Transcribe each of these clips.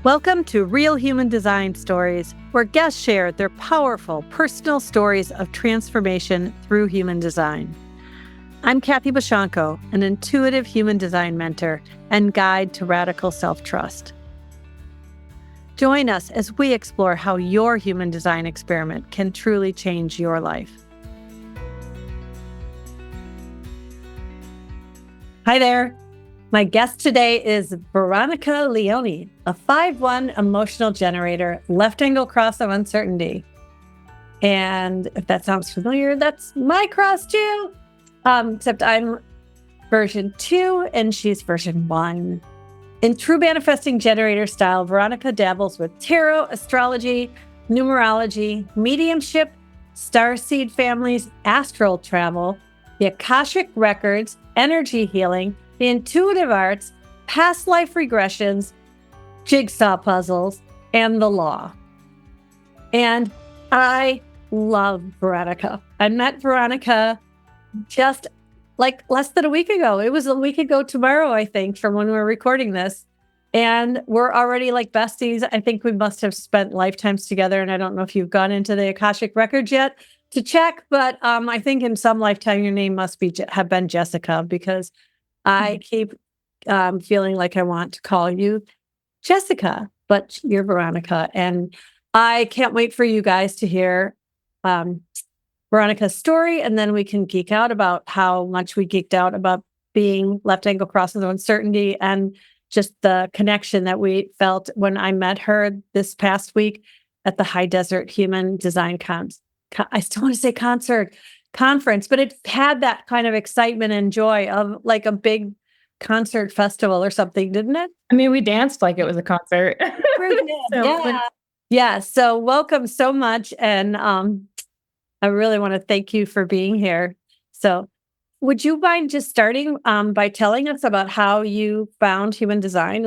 Welcome to Real Human Design Stories, where guests share their powerful personal stories of transformation through human design. I'm Kathy Bashanko, an intuitive human design mentor and guide to radical self-trust. Join us as we explore how your human design experiment can truly change your life. Hi there. My guest today is Veronica Leone, a 5-1 emotional generator, left angle cross of uncertainty. And if that sounds familiar, that's my cross too. Except I'm version 2 and she's version 1. In true manifesting generator style, Veronica dabbles with tarot, astrology, numerology, mediumship, starseed families, astral travel, the Akashic records, energy healing, the intuitive arts, past life regressions, jigsaw puzzles, and the law. And I love Veronica. I met Veronica just like less than a week ago. It was a week ago tomorrow, I think, from when we were recording this. And we're already like besties. I think we must have spent lifetimes together. And I don't know if you've gone into the Akashic records yet to check, but I think in some lifetime your name must have been Jessica, because I keep feeling like I want to call you Jessica, but you're Veronica. And I can't wait for you guys to hear Veronica's story. And then we can geek out about how much we geeked out about being left angle crosses of uncertainty and just the connection that we felt when I met her this past week at the High Desert Human Design I still want to say conference, but it had that kind of excitement and joy of like a big concert festival or something, didn't it? I mean, we danced like it was a concert. Yeah. So welcome so much. And I really want to thank you for being here. So would you mind just starting by telling us about how you found human design,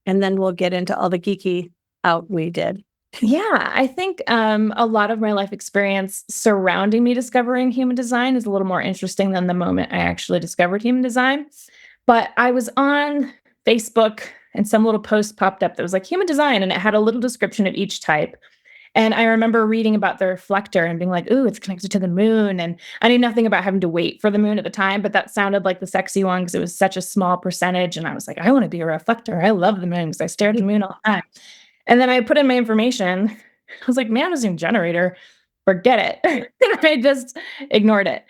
and then we'll get into all the geeky out we did. Yeah, I think a lot of my life experience surrounding me discovering human design is a little more interesting than the moment I actually discovered human design. But I was on Facebook and some little post popped up that was like human design, and it had a little description of each type. And I remember reading about the reflector and being like, ooh, it's connected to the moon. And I knew nothing about having to wait for the moon at the time, but that sounded like the sexy one because it was such a small percentage. And I was like, I want to be a reflector. I love the moon because I stare at the moon all the time. And then I put in my information. I was like, manifesting generator, forget it. I just ignored it.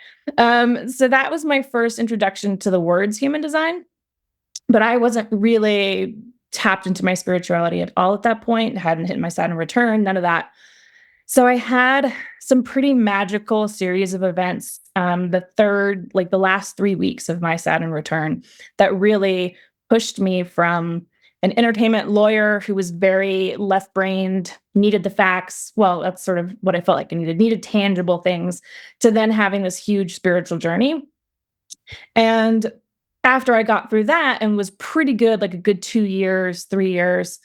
So that was my first introduction to the words human design. But I wasn't really tapped into my spirituality at all at that point. Hadn't hit my Saturn return, none of that. So I had some pretty magical series of events, the last 3 weeks of my Saturn return, that really pushed me from an entertainment lawyer who was very left-brained, needed the facts. Well, that's sort of what I felt like I needed tangible things, to then having this huge spiritual journey. And after I got through that and was pretty good, like a good 2 years, 3 years,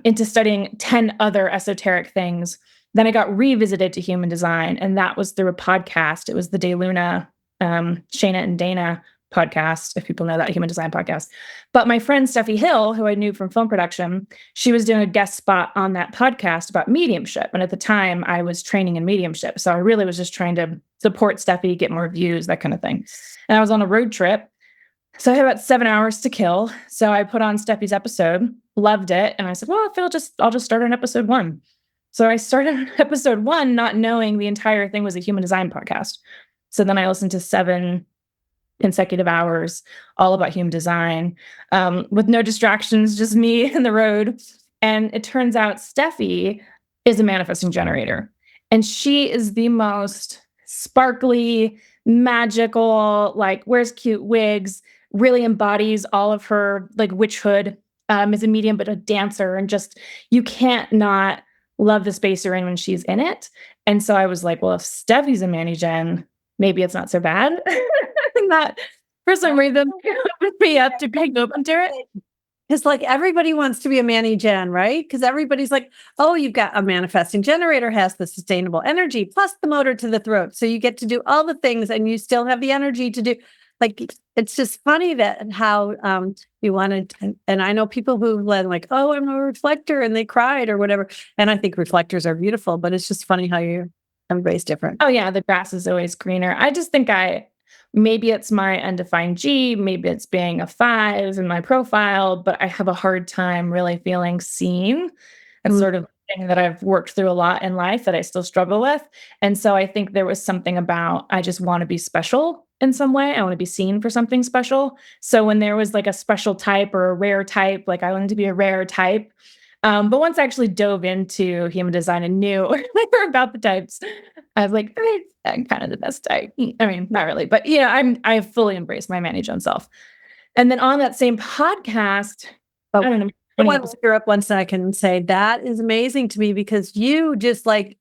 into studying 10 other esoteric things, then I got revisited to human design. And that was through a podcast. It was the De Luna, Shayna and Dana podcast, if people know that human design podcast. But my friend Steffi Hill, who I knew from film production, she was doing a guest spot on that podcast about mediumship. And at the time I was training in mediumship. So I really was just trying to support Steffi, get more views, that kind of thing. And I was on a road trip. So I had about 7 hours to kill. So I put on Steffi's episode, loved it. And I said, well, I'll just start on episode 1. So I started on episode 1, not knowing the entire thing was a human design podcast. So then I listened to 7 consecutive hours, all about human design, with no distractions, just me and the road. And it turns out Steffi is a manifesting generator. And she is the most sparkly, magical, like wears cute wigs, really embodies all of her like witchhood, is a medium, but a dancer. And just, you can't not love the space you're in when she's in it. And so I was like, well, if Steffi's a Manny Gen, maybe it's not so bad. That for some reason put me up to being open to it. It's like everybody wants to be a Manny Gen, right? Because everybody's like, oh, you've got a manifesting generator, has the sustainable energy plus the motor to the throat. So you get to do all the things and you still have the energy to do. like, it's just funny that how you wanted, and I know people who like, oh, I'm a reflector, and they cried or whatever. And I think reflectors are beautiful, but it's just funny how everybody's different. Oh yeah, the grass is always greener. I just think maybe it's my undefined G, maybe it's being a 5 in my profile, but I have a hard time really feeling seen. It's Mm. sort of a thing that I've worked through a lot in life that I still struggle with. And so I think there was something about I just want to be special in some way. I want to be seen for something special. So when there was like a special type or a rare type, like I wanted to be a rare type. But once I actually dove into human design and knew more about the types, I was like, I'm kind of the best type. I mean, not really, but I fully embraced my manage own self. And then on that same podcast, But I don't know, I 20 want to episodes. clear up 1 second and say that is amazing to me because you just like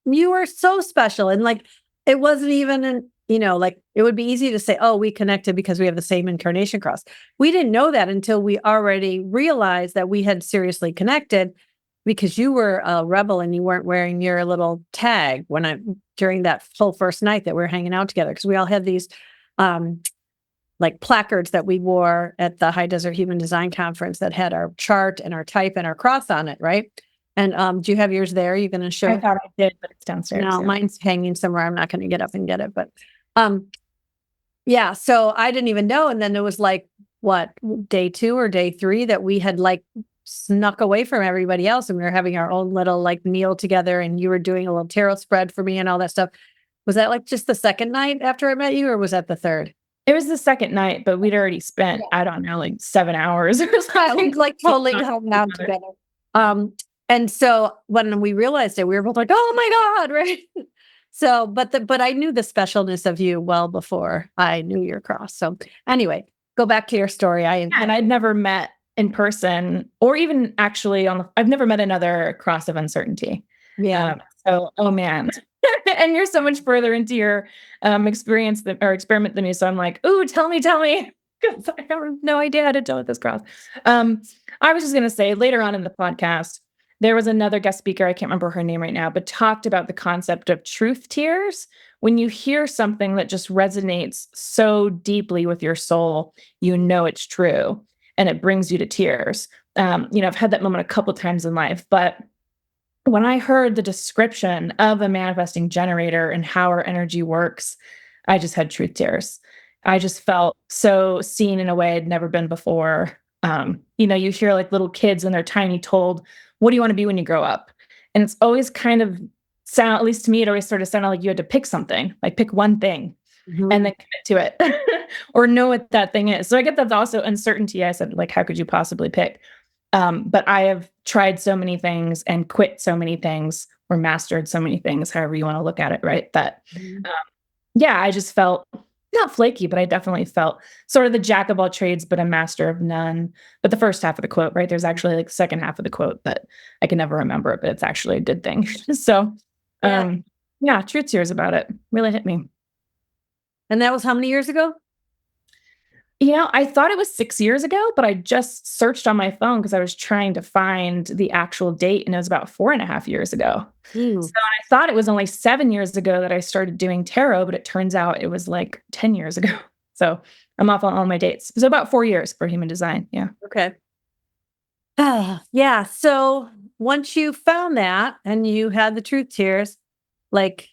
you are so special. And like, it wasn't even like it would be easy to say, oh, we connected because we have the same incarnation cross. We didn't know that until we already realized that we had seriously connected because you were a rebel and you weren't wearing your little tag during that whole first night that we were hanging out together. Cause we all had these, like placards that we wore at the High Desert Human Design Conference that had our chart and our type and our cross on it. Right. And do you have yours there? You're going to show I it? thought I did, but it's downstairs. No, Yeah. mine's hanging somewhere. I'm not going to get up and get it, but yeah. So I didn't even know, and then it was like what day 2 or day 3 that we had like snuck away from everybody else, and we were having our own little like meal together, and you were doing a little tarot spread for me and all that stuff. Was that like just the second night after I met you, or was that the third? It was the second night, but we'd already spent, I don't know, like 7 hours or something. Like totally hung out together. And so when we realized it, we were both like, "Oh my God!" Right? So, but I knew the specialness of you well before I knew your cross. So, anyway, go back to your story. And I'd never met in person, or even actually I've never met another cross of uncertainty. Yeah. So, oh man, and you're so much further into your experience or experiment than me. So I'm like, ooh, tell me, because I have no idea how to deal with this cross. I was just gonna say later on in the podcast, there was another guest speaker, I can't remember her name right now, but talked about the concept of truth tears. When you hear something that just resonates so deeply with your soul, you know it's true, and it brings you to tears. I've had that moment a couple times in life, but when I heard the description of a manifesting generator and how our energy works, I just had truth tears. I just felt so seen in a way I'd never been before. You hear like little kids when they're tiny told, "What do you want to be when you grow up?" And it's always kind of sound, at least to me, it always sort of sounded like you had to pick something, like pick one thing and then commit to it or know what that thing is. So I get that's also uncertainty. I said, like, how could you possibly pick? But I have tried so many things and quit so many things or mastered so many things, however you want to look at it, right? That, Mhm. yeah, I just felt not flaky, but I definitely felt sort of the jack of all trades, but a master of none. But the first half of the quote, right? There's actually like the second half of the quote that I can never remember it, but it's actually a good thing. So, Yeah. yeah, truth tears about it really hit me. And that was how many years ago? I thought it was 6 years ago, but I just searched on my phone because I was trying to find the actual date, and it was about 4.5 years ago. So I thought it was only 7 years ago that I started doing tarot, but it turns out it was like 10 years ago. So I'm off on all my dates. So about 4 years for human design. Yeah. Okay. Yeah. So once you found that and you had the truth tears, like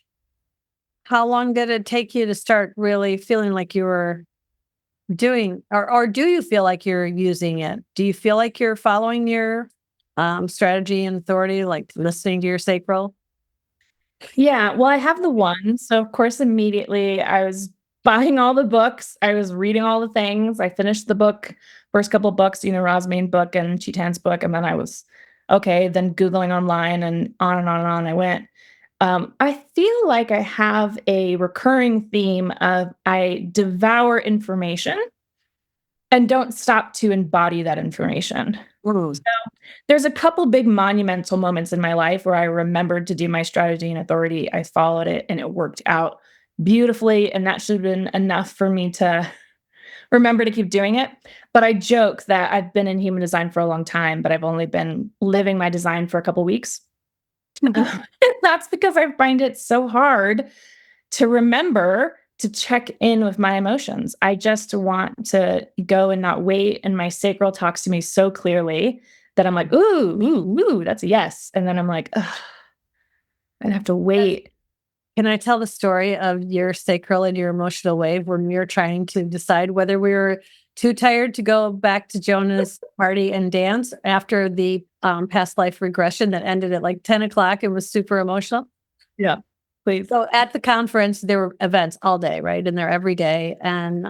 how long did it take you to start really feeling like you were doing, or do you feel like you're using it? Do you feel like you're following your strategy and authority, like listening to your sacral? Yeah, well, I have the one. So of course, immediately I was buying all the books. I was reading all the things. I finished the book, first couple books, Ra's main book and Chetan's book, and then I was okay. Then Googling online and on and on and on I went. I feel like I have a recurring theme of I devour information and don't stop to embody that information. Mm. There's a couple big monumental moments in my life where I remembered to do my strategy and authority. I followed it and it worked out beautifully. And that should have been enough for me to remember to keep doing it. But I joke that I've been in human design for a long time, but I've only been living my design for a couple weeks. That's because I find it so hard to remember to check in with my emotions. I just want to go and not wait. And my sacral talks to me so clearly that I'm like, ooh, ooh, ooh, that's a yes. And then I'm like, ugh, I'd have to wait. Can I tell the story of your sacral and your emotional wave when we were trying to decide whether we were too tired to go back to Jonah's party and dance after the past life regression that ended at like 10 o'clock and was super emotional? Yeah, please. So at the conference, there were events all day, right? And they're every day. And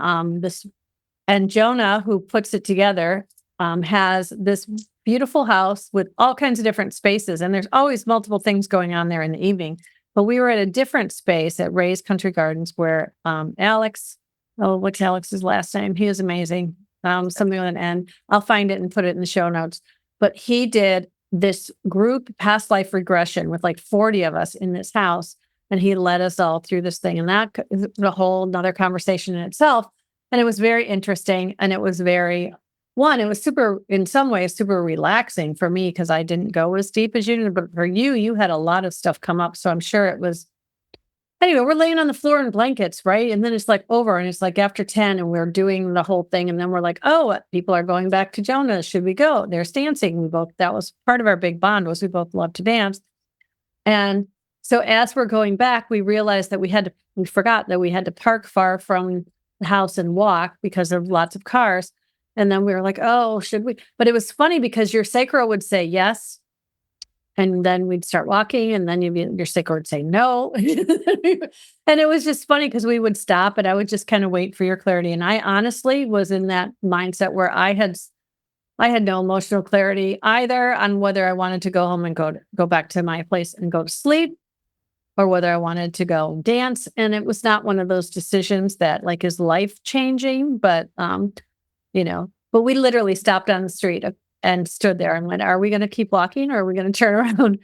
Jonah, who puts it together, has this beautiful house with all kinds of different spaces. And there's always multiple things going on there in the evening. But we were at a different space at Ray's Country Gardens where Alex, oh, what's Alex's last name? He is amazing. Something with an N. I'll find it and put it in the show notes. But he did this group past life regression with like 40 of us in this house. And he led us all through this thing. And that is a whole nother conversation in itself. And it was very interesting. And it was it was super, in some ways, super relaxing for me because I didn't go as deep as you did. But for you, you had a lot of stuff come up. So I'm sure it was, anyway, we're laying on the floor in blankets, right? And then it's like over and it's like after 10 and we're doing the whole thing. And then we're like, oh, people are going back to Jonah. Should we go? There's dancing. That was part of our big bond was we both love to dance. And so as we're going back, we realized that we forgot that we had to park far from the house and walk because of lots of cars. And then we were like, oh, should we? But it was funny because your sacral would say yes. And then we'd start walking and then your sacral would say no. And it was just funny because we would stop and I would just kind of wait for your clarity. And I honestly was in that mindset where I had no emotional clarity either on whether I wanted to go home and go back to my place and go to sleep or whether I wanted to go dance. And it was not one of those decisions that like is life changing, but but we literally stopped on the street and stood there and went, are we going to keep walking or are we going to turn around?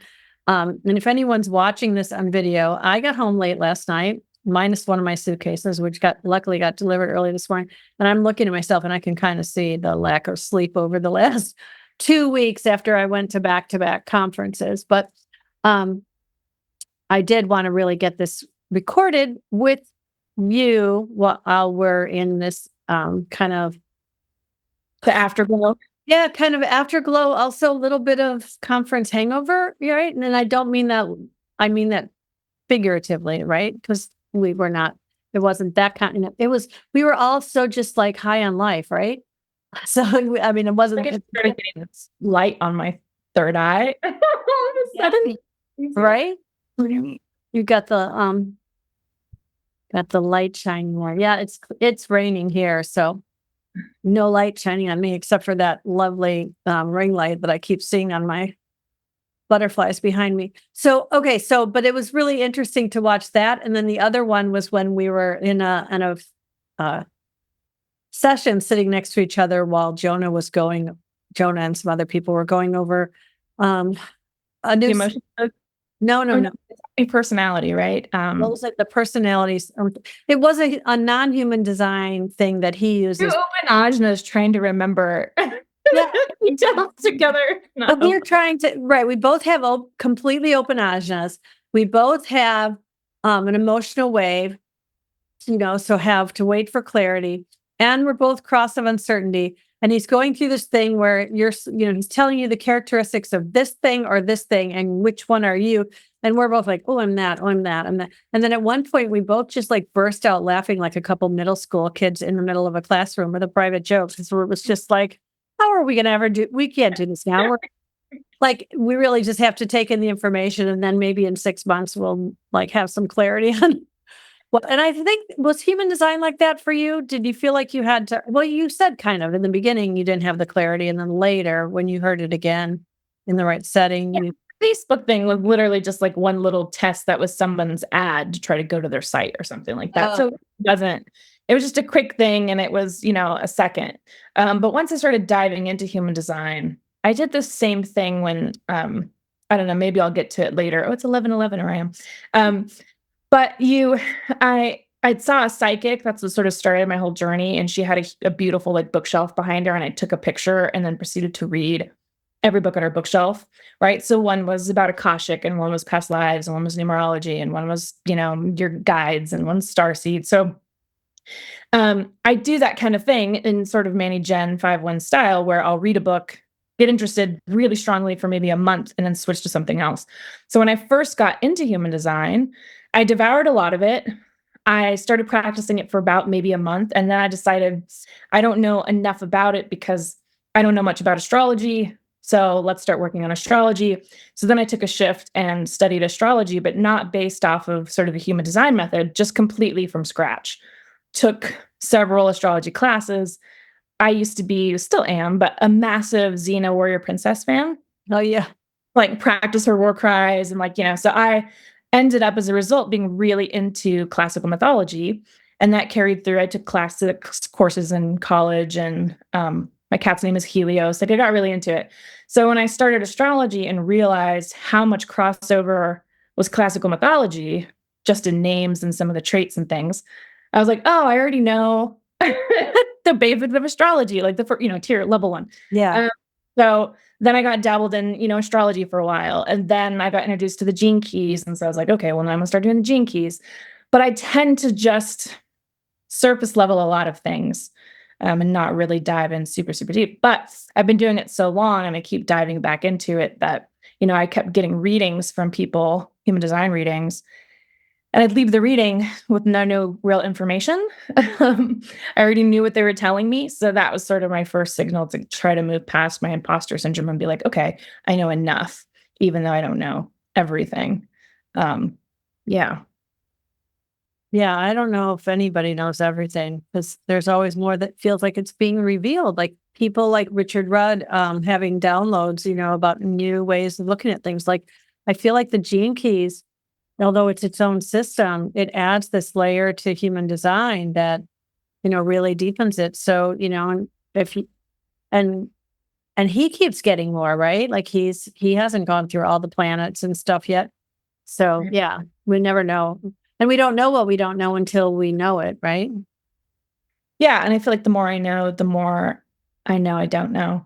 And if anyone's watching this on video, I got home late last night, minus one of my suitcases, which luckily got delivered early this morning. And I'm looking at myself and I can kind of see the lack of sleep over the last 2 weeks after I went to back-to-back conferences. But I did want to really get this recorded with you while we're in this kind of The afterglow. yeah, kind of afterglow, also a little bit of conference hangover, right? And I don't mean that, I mean that figuratively, right? Because it wasn't that kind of, we were all so just like high on life, right? So, I mean, it wasn't. I started getting this light on my third eye. All of a sudden. Right? You got the light shining more. Yeah, it's raining here, so no light shining on me except for that lovely ring light that I keep seeing on my butterflies behind me. So okay, but it was really interesting to watch that. And then the other one was when we were in a session sitting next to each other while Jonah and some other people were going over a new emotion. No. A personality, right? Those like the personalities. It was a non-human design thing that he uses. Ajna is trying to remember. Yeah, we tell together. No. But we're trying to, right. We both have completely open ajnas. We both have an emotional wave, so have to wait for clarity. And we're both cross of uncertainty. And he's going through this thing where he's telling you the characteristics of this thing or this thing and which one are you. And we're both like, oh, I'm that, oh, I'm that, I'm that. And then at one point, we both just like burst out laughing like a couple middle school kids in the middle of a classroom with a private joke. So it was just like, how are we going to ever we can't do this now. We're like, we really just have to take in the information. And then maybe in 6 months, we'll like have some clarity on. Well, and I think, was human design like that for you? Did you feel like you had to, well, you said kind of in the beginning, you didn't have the clarity. And then later when you heard it again in the right setting, the Facebook thing was literally just like one little test that was someone's ad to try to go to their site or something like that. So it was just a quick thing. And it was, a second. But once I started diving into human design, I did the same thing when, I don't know, maybe I'll get to it later. Oh, it's 11:11 where I am. But I saw a psychic. That's what sort of started my whole journey. And she had a beautiful like bookshelf behind her. And I took a picture and then proceeded to read every book on our bookshelf, right? So one was about Akashic, and one was past lives, and one was numerology, and one was, your guides, and one's star seed. So I do that kind of thing in sort of Manny Gen 5-1 style, where I'll read a book, get interested really strongly for maybe a month, and then switch to something else. So when I first got into human design, I devoured a lot of it. I started practicing it for about maybe a month, and then I decided I don't know enough about it because I don't know much about astrology. So let's start working on astrology. So then I took a shift and studied astrology, but not based off of sort of the human design method, just completely from scratch. Took several astrology classes. I used to be, still am, but a massive Xena Warrior Princess fan. Oh, yeah. Like practice her war cries and so I ended up as a result being really into classical mythology, and that carried through. I took classics courses in college, and my cat's name is Helios. Like I got really into it. So when I started astrology and realized how much crossover was classical mythology, just in names and some of the traits and things, I was like, oh, I already know the basics of astrology, like tier level one. Yeah. So then I got dabbled in, astrology for a while. And then I got introduced to the gene keys. And so I was like, okay, well, now I'm gonna start doing the gene keys. But I tend to just surface level a lot of things, and not really dive in super, super deep. But I've been doing it so long and I keep diving back into it that, I kept getting readings from people, human design readings, and I'd leave the reading with no real information. I already knew what they were telling me. So that was sort of my first signal to try to move past my imposter syndrome and be like, okay, I know enough, even though I don't know everything. Yeah. Yeah, I don't know if anybody knows everything because there's always more that feels like it's being revealed. Like people like Richard Rudd having downloads, about new ways of looking at things. Like I feel like the gene keys, although it's its own system, it adds this layer to human design that, really deepens it. So, and if he, and he keeps getting more, right? Like he hasn't gone through all the planets and stuff yet. So yeah, we never know. And we don't know what we don't know until we know it, right? Yeah. And I feel like the more I know, the more I know I don't know.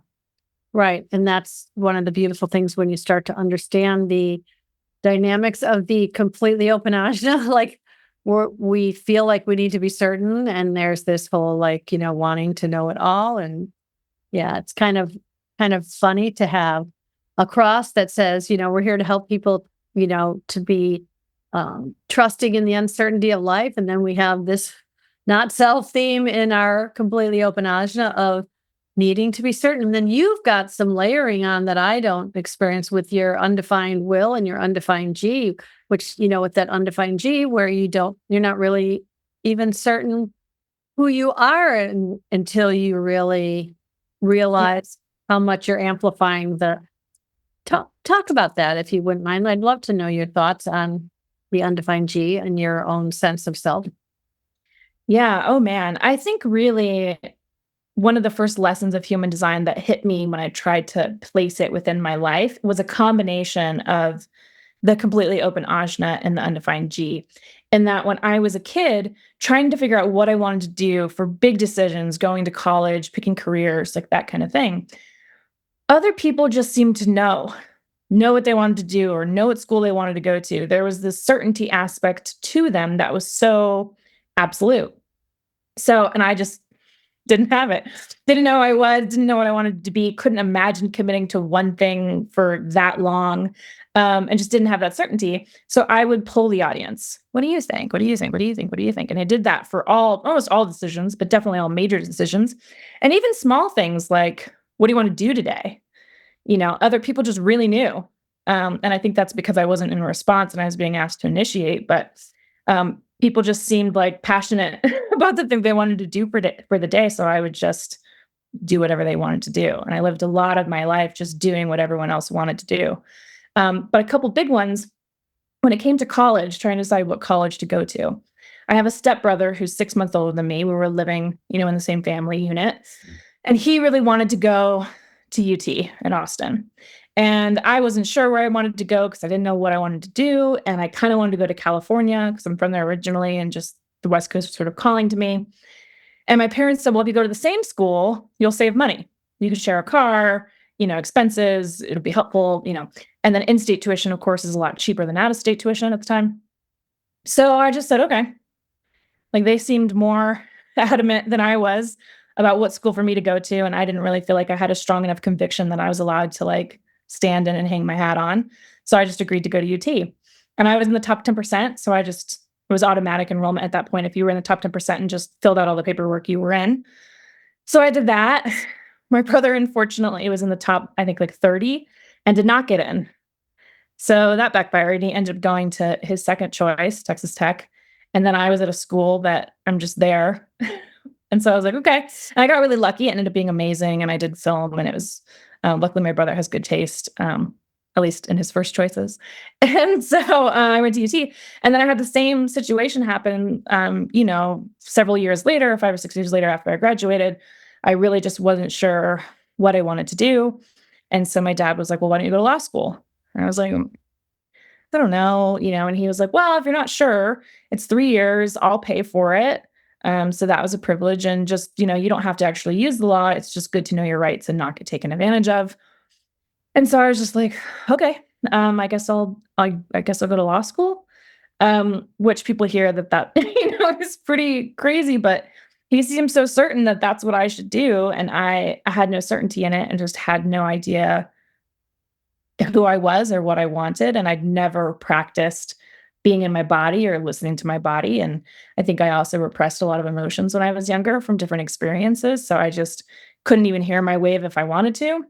Right. And that's one of the beautiful things when you start to understand the dynamics of the completely open ajna. Like we feel like we need to be certain. And there's this whole wanting to know it all. And yeah, it's kind of funny to have a cross that says, we're here to help people, to be trusting in the uncertainty of life. And then we have this not self theme in our completely open ajna of needing to be certain. And then you've got some layering on that I don't experience with your undefined will and your undefined G, which, with that undefined G where you're not really even certain who you are until you really realize how much you're amplifying the talk about that if you wouldn't mind. I'd love to know your thoughts on the undefined G and your own sense of self. Yeah. Oh man. I think really one of the first lessons of human design that hit me when I tried to place it within my life was a combination of the completely open ajna and the undefined G. And that when I was a kid, trying to figure out what I wanted to do for big decisions, going to college, picking careers, like that kind of thing, other people just seemed to know what they wanted to do or know what school they wanted to go to. There was this certainty aspect to them that was so absolute. So, and I just didn't have it. Didn't know didn't know what I wanted to be, couldn't imagine committing to one thing for that long, and just didn't have that certainty. So I would pull the audience. What do you think? What do you think? What do you think? What do you think? And I did that for almost all decisions, but definitely all major decisions. And even small things like, what do you want to do today? Other people just really knew. And I think that's because I wasn't in response and I was being asked to initiate, but people just seemed like passionate about the thing they wanted to do for the day. So I would just do whatever they wanted to do. And I lived a lot of my life just doing what everyone else wanted to do. But a couple big ones when it came to college, trying to decide what college to go to. I have a stepbrother who's 6 months older than me. We were living, in the same family unit. And he really wanted to go to UT in Austin. And I wasn't sure where I wanted to go because I didn't know what I wanted to do. And I kind of wanted to go to California because I'm from there originally and just the West Coast was sort of calling to me. And my parents said, well, if you go to the same school, you'll save money. You could share a car. expenses. It'll be helpful, and then in-state tuition, of course, is a lot cheaper than out-of-state tuition at the time. So I just said, okay. Like, they seemed more adamant than I was about what school for me to go to, and I didn't really feel like I had a strong enough conviction that I was allowed to, like, stand in and hang my hat on. So I just agreed to go to UT. And I was in the top 10%, so it was automatic enrollment at that point. If you were in the top 10% and just filled out all the paperwork, you were in. So I did that. My brother, unfortunately, was in the top, I think, like 30 and did not get in. So that backfired. He ended up going to his second choice, Texas Tech. And then I was at a school that I'm just there. And so I was like, okay. And I got really lucky. It ended up being amazing. And I did film, and it was, luckily my brother has good taste, at least in his first choices. And so I went to UT. And then I had the same situation happen, several years later, 5 or 6 years later after I graduated. I really just wasn't sure what I wanted to do. And so my dad was like, well, why don't you go to law school? And I was like, I don't know, and he was like, well, if you're not sure, it's 3 years, I'll pay for it. So that was a privilege. And just, you don't have to actually use the law. It's just good to know your rights and not get taken advantage of. And so I was just like, okay, I guess I'll go to law school. Which people hear that is pretty crazy, but he seemed so certain that that's what I should do. And I had no certainty in it and just had no idea who I was or what I wanted. And I'd never practiced being in my body or listening to my body. And I think I also repressed a lot of emotions when I was younger from different experiences. So I just couldn't even hear my wave if I wanted to.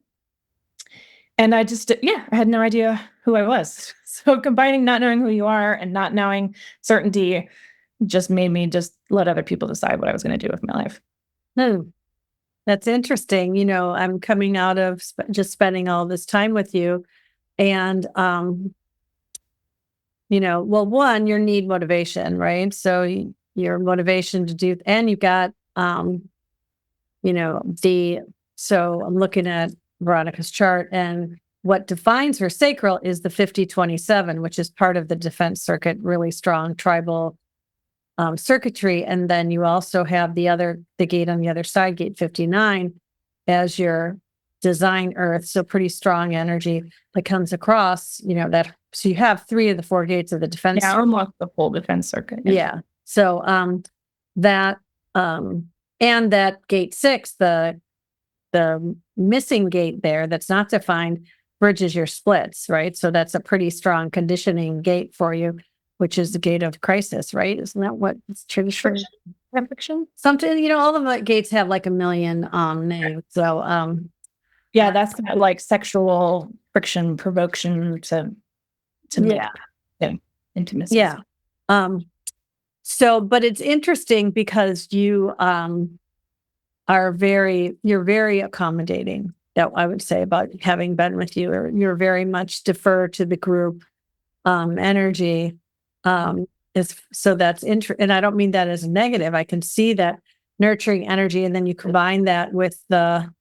And I just, I had no idea who I was. So combining not knowing who you are and not knowing certainty just made me just let other people decide what I was going to do with my life. No, that's interesting. I'm coming out of just spending all this time with you. And, well, one, you need motivation, right? So your motivation to do, and you've got, so I'm looking at Veronica's chart, and what defines her sacral is the 50-27, which is part of the defense circuit, really strong tribal circuitry. And then you also have the gate on the other side, gate 59, as your design earth. So pretty strong energy that comes across, that. So you have 3 of the 4 gates of the defense. Yeah, almost the full defense circuit. Yeah. So that and that gate 6, the missing gate there that's not defined, bridges your splits, right? So that's a pretty strong conditioning gate for you, which is the gate of crisis, right? Isn't that what it's tradition? Friction? Something, all of the gates have like a million names. So yeah, that's like sexual friction, provocation to intimacy. Yeah. So, but it's interesting because you you're very accommodating. That I would say about having been with you, or you're very much defer to the group energy. So that's and I don't mean that as a negative. I can see that nurturing energy, and then you combine that with that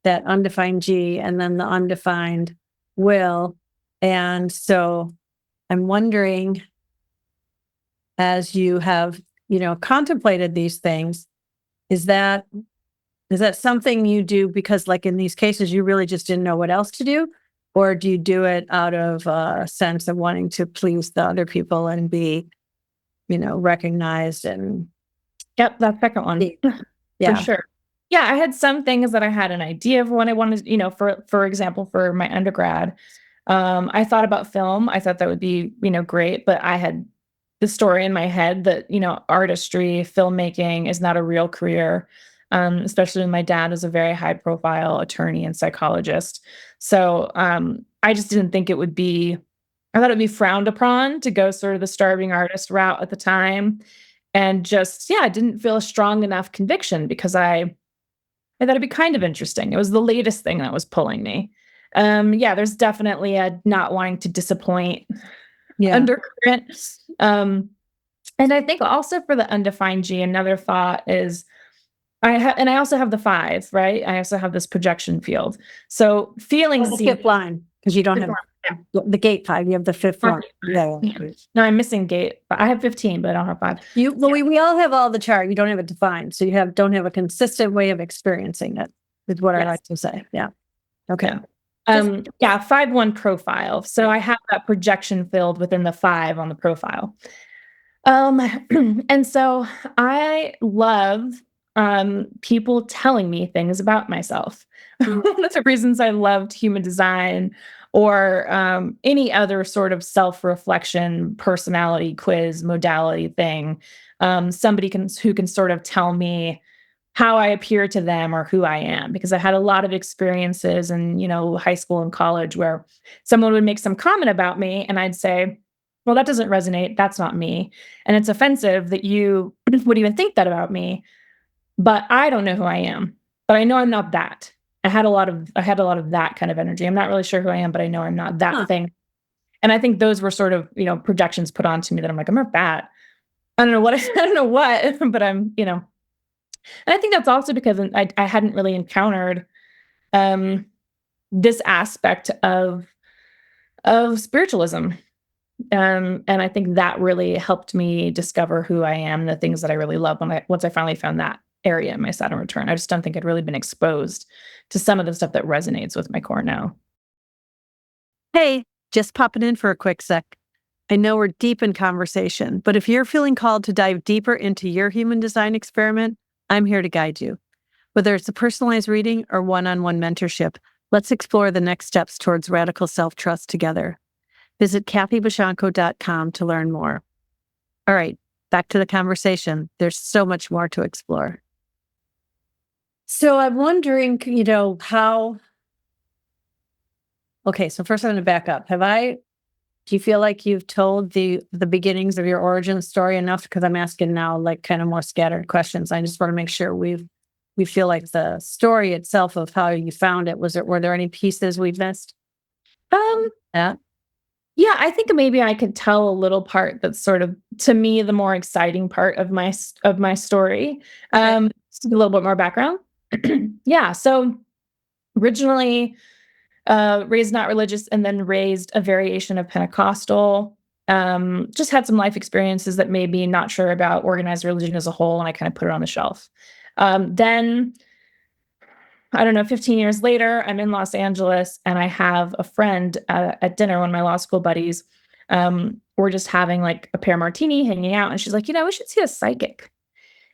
undefined G, and then the undefined will. And so I'm wondering, as you have, contemplated these things, is that something you do because, like in these cases, you really just didn't know what else to do? Or do you do it out of a sense of wanting to please the other people and be, recognized? And yep, that second one. Yeah, for sure. Yeah, I had some things that I had an idea of what I wanted, for example, for my undergrad. I thought about film. I thought that would be, great, but I had the story in my head that, artistry, filmmaking is not a real career. Especially when my dad is a very high profile attorney and psychologist. So I just didn't think I thought it'd be frowned upon to go sort of the starving artist route at the time. And just, I didn't feel a strong enough conviction because I thought it'd be kind of interesting. It was the latest thing that was pulling me. There's definitely a not wanting to disappoint undercurrent. And I think also for the undefined G, another thought is, I also have the 5, right? I also have this projection field. So feelings. The 5th line, because you don't have the gate 5. You have the 5th line. Yeah. No, I'm missing gate. I have 15, but I don't have 5. We all have all the chart. You don't have it defined, so you don't have a consistent way of experiencing it. Is what I like to say. Yeah. Okay. Yeah. 5-1 profile. So I have that projection filled within the 5 on the profile. And so I love people telling me things about myself. One of the reasons I loved human design or any other sort of self-reflection, personality quiz, modality thing, who can sort of tell me how I appear to them or who I am, because I had a lot of experiences in, high school and college where someone would make some comment about me and I'd say, well, that doesn't resonate. That's not me. And it's offensive that you would even think that about me, but I don't know who I am. But I know I'm not that. I had a lot of that kind of energy. I'm not really sure who I am, but I know I'm not that thing. And I think those were sort of, projections put onto me that I'm like, I'm not that. I don't know what I don't know what, but I'm. And I think that's also because I hadn't really encountered this aspect of spiritualism. And I think that really helped me discover who I am, the things that I really love once I finally found that area in my Saturn return. I just don't think I'd really been exposed to some of the stuff that resonates with my core now. Hey, just popping in for a quick sec. I know we're deep in conversation, but if you're feeling called to dive deeper into your human design experiment, I'm here to guide you. Whether it's a personalized reading or one-on-one mentorship, let's explore the next steps towards radical self-trust together. Visit kathybashanko.com to learn more. All right, back to the conversation. There's so much more to explore. So I'm wondering, how... Okay, so first I'm going to back up. Do you feel like you've told the beginnings of your origin story enough? Because I'm asking now like kind of more scattered questions. I just want to make sure we feel like the story itself of how you found it. Were there any pieces we've missed? Yeah. Yeah, I think maybe I could tell a little part that's sort of, to me, the more exciting part of my story. Okay. Just a little bit more background. Yeah, so originally raised not religious and then raised a variation of Pentecostal. Just had some life experiences that made me not sure about organized religion as a whole, and I kind of put it on the shelf. Then I don't know, 15 years later, I'm in Los Angeles and I have a friend at dinner, one of my law school buddies. We're just having like a pear martini, hanging out. And she's like, we should see a psychic.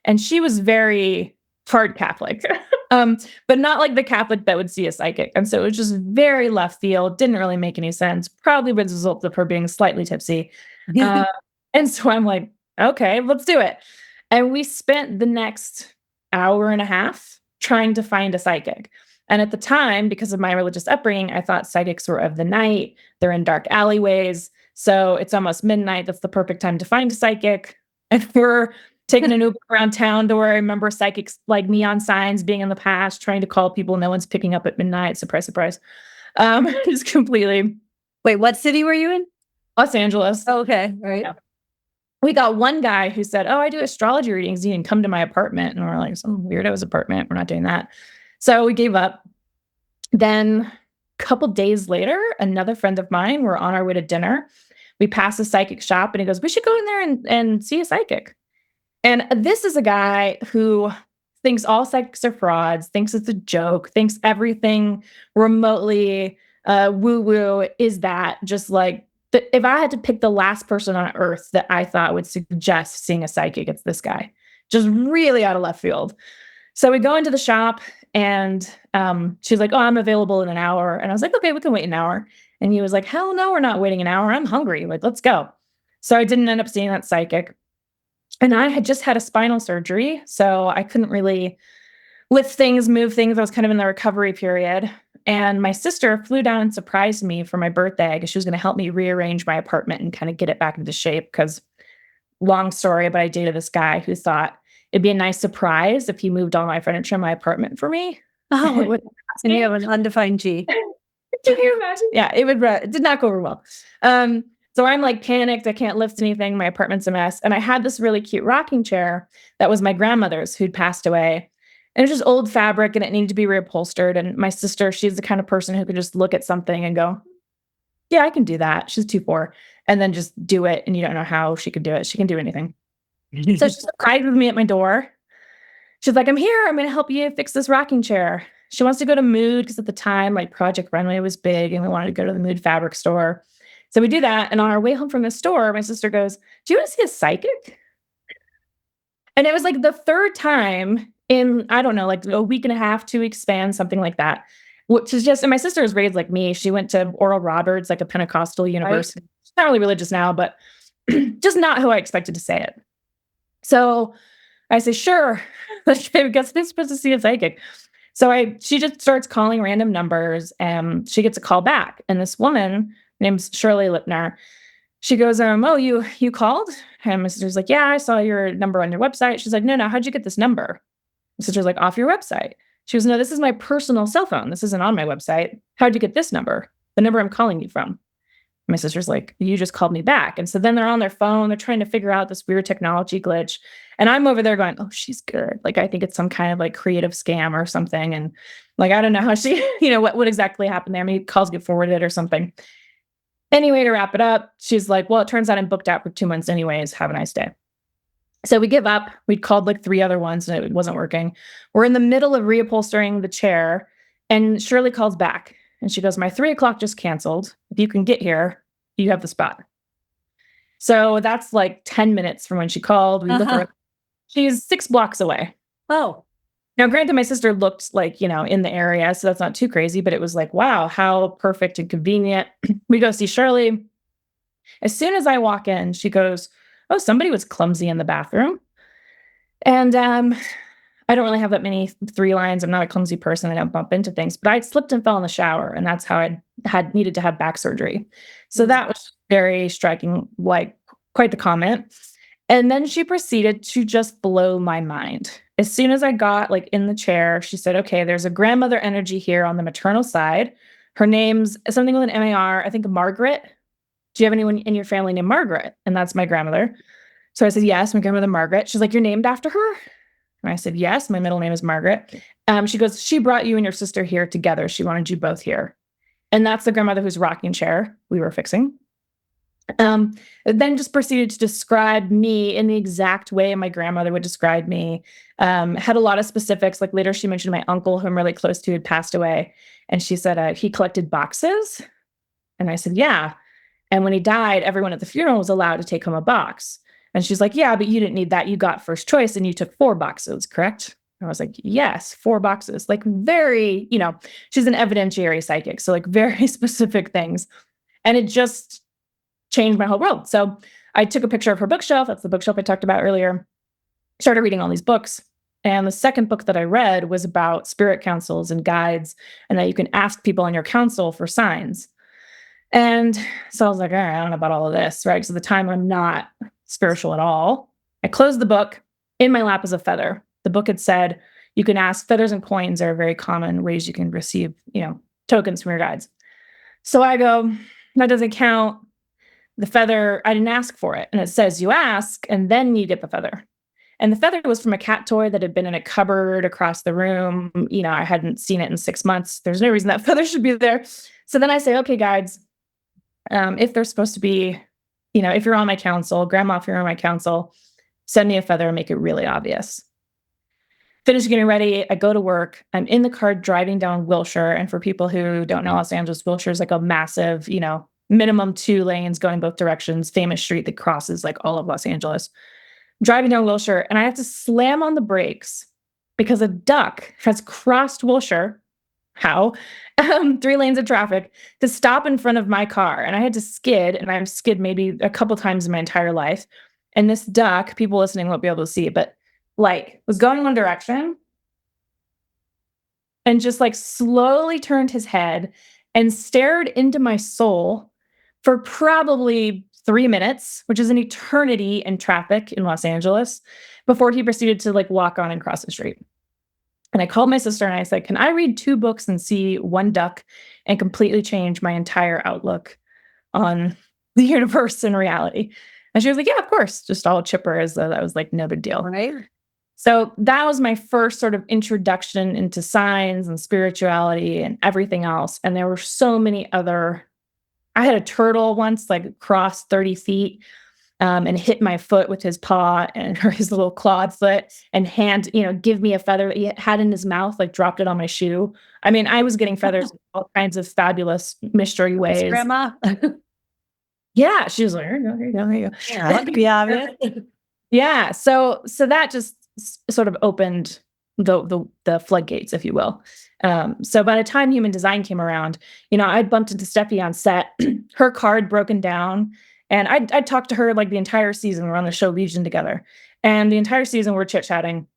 And she was very hard Catholic, but not like the Catholic that would see a psychic. And so it was just very left field, didn't really make any sense, probably was a result of her being slightly tipsy. And so I'm like, okay, let's do it. And we spent the next hour and a half trying to find a psychic. And at the time, because of my religious upbringing, I thought psychics were of the night. They're in dark alleyways. So it's almost midnight. That's the perfect time to find a psychic. And we're taking an Uber around town to where I remember psychics like neon signs being in the past, trying to call people. No one's picking up at midnight. Surprise, surprise. Just completely. Wait, what city were you in? Los Angeles. Oh, okay, right. Yeah. We got one guy who said, I do astrology readings. You can come to my apartment. And we're like, some weirdo's apartment. We're not doing that. So we gave up. Then a couple days later, another friend of mine, we're on our way to dinner. We pass a psychic shop and he goes, we should go in there and see a psychic. And this is a guy who thinks all psychics are frauds, thinks it's a joke, thinks everything remotely woo-woo is that, just like, if I had to pick the last person on earth that I thought would suggest seeing a psychic, it's this guy. Just really out of left field. So we go into the shop and she's like, I'm available in an hour. And I was like, okay, we can wait an hour. And he was like, hell no, we're not waiting an hour. I'm hungry. Like, let's go. So I didn't end up seeing that psychic. And I had just had a spinal surgery. So I couldn't really lift things, move things. I was kind of in the recovery period. And my sister flew down and surprised me for my birthday because she was going to help me rearrange my apartment and kind of get it back into shape. Because long story, but I dated this guy who thought it'd be a nice surprise if he moved all my furniture in my apartment for me. Oh, and you have an undefined G. Can you imagine? Yeah, it did not go over well. So I'm like panicked. I can't lift anything. My apartment's a mess. And I had this really cute rocking chair that was my grandmother's who'd passed away. And it's just old fabric and it needed to be reupholstered. And my sister, she's the kind of person who could just look at something and go, yeah, I can do that. She's 2'4", and then just do it. And you don't know how she could do it. She can do anything. So she surprised with me at my door. She's like, I'm here. I'm going to help you fix this rocking chair. she wants to go to Mood because at the time, like Project Runway was big and we wanted to go to the Mood fabric store. So we do that. And on our way home from the store, my sister goes, "Do you want to see a psychic?" And it was like the third time in, I don't know, like a week and a half, 2 weeks span, something like that. Which is just, and my sister was raised like me. She went to Oral Roberts, like a Pentecostal Right. university. She's not really religious now, but just not how I expected to say it. So I say, "Sure." I guess I'm supposed to see a psychic. So she just starts calling random numbers and she gets a call back. And this woman named Shirley Lipner, she goes, "Oh, you called?" And my sister's like, "Yeah, I saw your number on your website." She's like, "No, no, how'd you get this number?" My sister's like, "Off your website." She goes, "No, this is my personal cell phone. This isn't on my website. How'd you get this number? The number I'm calling you from." My sister's like, "You just called me back." And so then they're on their phone, they're trying to figure out this weird technology glitch. And I'm over there going, "Oh, she's good." Like, I think it's some kind of like creative scam or something. And like, I don't know how she, what exactly happened there. Maybe calls get forwarded or something. Anyway, to wrap it up, she's like, "Well, it turns out I'm booked out for 2 months anyways. Have a nice day." So we give up. We'd called like 3 other ones and it wasn't working. We're in the middle of reupholstering the chair and Shirley calls back and she goes, "My 3 o'clock just canceled. If you can get here, you have the spot." So that's like 10 minutes from when she called. We look Uh-huh. around. She's 6 blocks away. Oh, Now, granted, my sister looked like, in the area, so that's not too crazy, but it was like, wow, how perfect and convenient. We go see Shirley. As soon as I walk in, she goes, "Oh, somebody was clumsy in the bathroom." And I don't really have that many 3 lines. I'm not a clumsy person. I don't bump into things, but I slipped and fell in the shower, and that's how I had needed to have back surgery. So mm, that was very striking, like quite the comment. And then she proceeded to just blow my mind. As soon as I got like in the chair, she said, "Okay, there's a grandmother energy here on the maternal side. Her name's something with an MAR, I think Margaret. Do you have anyone in your family named Margaret?" And that's my grandmother. So I said, "Yes, my grandmother Margaret." She's like, "You're named after her?" And I said, "Yes, my middle name is Margaret." She goes, "She brought you and your sister here together. She wanted you both here." And that's the grandmother whose rocking chair we were fixing. Um, then just proceeded to describe me in the exact way my grandmother would describe me. Had a lot of specifics. Like later, she mentioned my uncle, who I'm really close to, had passed away. And she said he collected boxes. And I said, "Yeah." And when he died, everyone at the funeral was allowed to take home a box. And she's like, "Yeah, but you didn't need that. You got first choice and you took 4 boxes, correct?" I was like, "Yes, 4 boxes." Like very, she's an evidentiary psychic. So like very specific things. And it just changed my whole world. So I took a picture of her bookshelf. That's the bookshelf I talked about earlier. Started reading all these books. And the second book that I read was about spirit councils and guides, and that you can ask people on your council for signs. And so I was like, "All right, I don't know about all of this," right? Because at the time I'm not spiritual at all. I closed the book. In my lap is a feather. The book had said, "You can ask, feathers and coins are very common ways you can receive, tokens from your guides." So I go, "That doesn't count. The feather, I didn't ask for it." And it says you ask and then you get the feather. And the feather was from a cat toy that had been in a cupboard across the room. I hadn't seen it in 6 months. There's no reason that feather should be there. So then I say, "Okay, guides, if they're supposed to be, if you're on my council, grandma, if you're on my council, send me a feather and make it really obvious." Finish getting ready. I go to work. I'm in the car driving down Wilshire. And for people who don't know Los Angeles, Wilshire is like a massive, minimum 2 lanes going both directions, famous street that crosses like all of Los Angeles. Driving down Wilshire, and I have to slam on the brakes because a duck has crossed Wilshire. How? 3 lanes of traffic to stop in front of my car. And I had to skid, and I've skid maybe a couple times in my entire life. And this duck, people listening won't be able to see, but like was going one direction and just like slowly turned his head and stared into my soul for probably 3 minutes, which is an eternity in traffic in Los Angeles, before he proceeded to like walk on and cross the street. And I called my sister and I said, "Can I read 2 books and see one duck and completely change my entire outlook on the universe and reality?" And she was like, "Yeah, of course." Just all chipper as though that was like no big deal. right. So that was my first sort of introduction into signs and spirituality and everything else. And there were so many other. I had a turtle once like cross 30 feet. and hit my foot with his paw or his little clawed foot and give me a feather that he had in his mouth, like dropped it on my shoe. I mean, I was getting feathers in all kinds of fabulous mystery Thanks, ways. Grandma. Yeah, she was like, "Here you go, here you go, here you go." Yeah, that could be obvious. Yeah, so that just sort of opened the floodgates, if you will. So by the time human design came around, I'd bumped into Steffi on set, her card broken down, and I'd talked to her like the entire season. We're on the show Legion together, and the entire season we're chit chatting.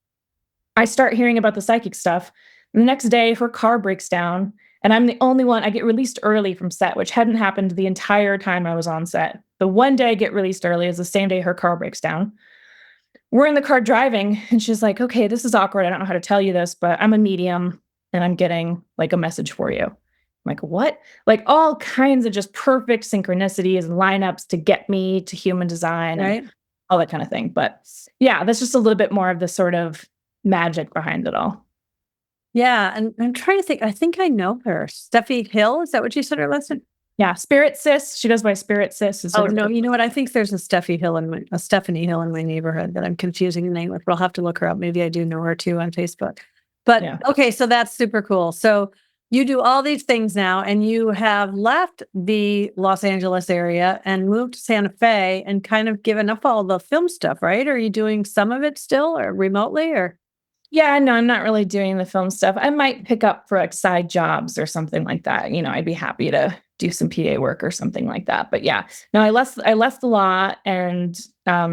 I start hearing about the psychic stuff. The next day, her car breaks down, and I'm the only one. I get released early from set, which hadn't happened the entire time I was on set. The one day I get released early is the same day her car breaks down. We're in the car driving, and she's like, "Okay, this is awkward. I don't know how to tell you this, but I'm a medium and I'm getting like a message for you." I'm like, "What?" Like all kinds of just perfect synchronicities and lineups to get me to human design Right. and all that kind of thing. But yeah, that's just a little bit more of the sort of magic behind it all. Yeah. And I'm trying to think. I think I know her. Steffi Hill. Is that what you said her last name? Yeah, Spirit Sis. She goes by Spirit Sis. Is Oh, sort of no. You know what? I think there's a Stephanie Hill in my neighborhood that I'm confusing the name with. But I'll have to look her up. Maybe I do know her too on Facebook. But yeah. okay, so that's super cool. So you do all these things now, and you have left the Los Angeles area and moved to Santa Fe and kind of given up all the film stuff, right? Are you doing some of it still or remotely or? Yeah, no, I'm not really doing the film stuff. I might pick up for like side jobs or something like that. I'd be happy to do some PA work or something like that. But yeah, no, I left the law and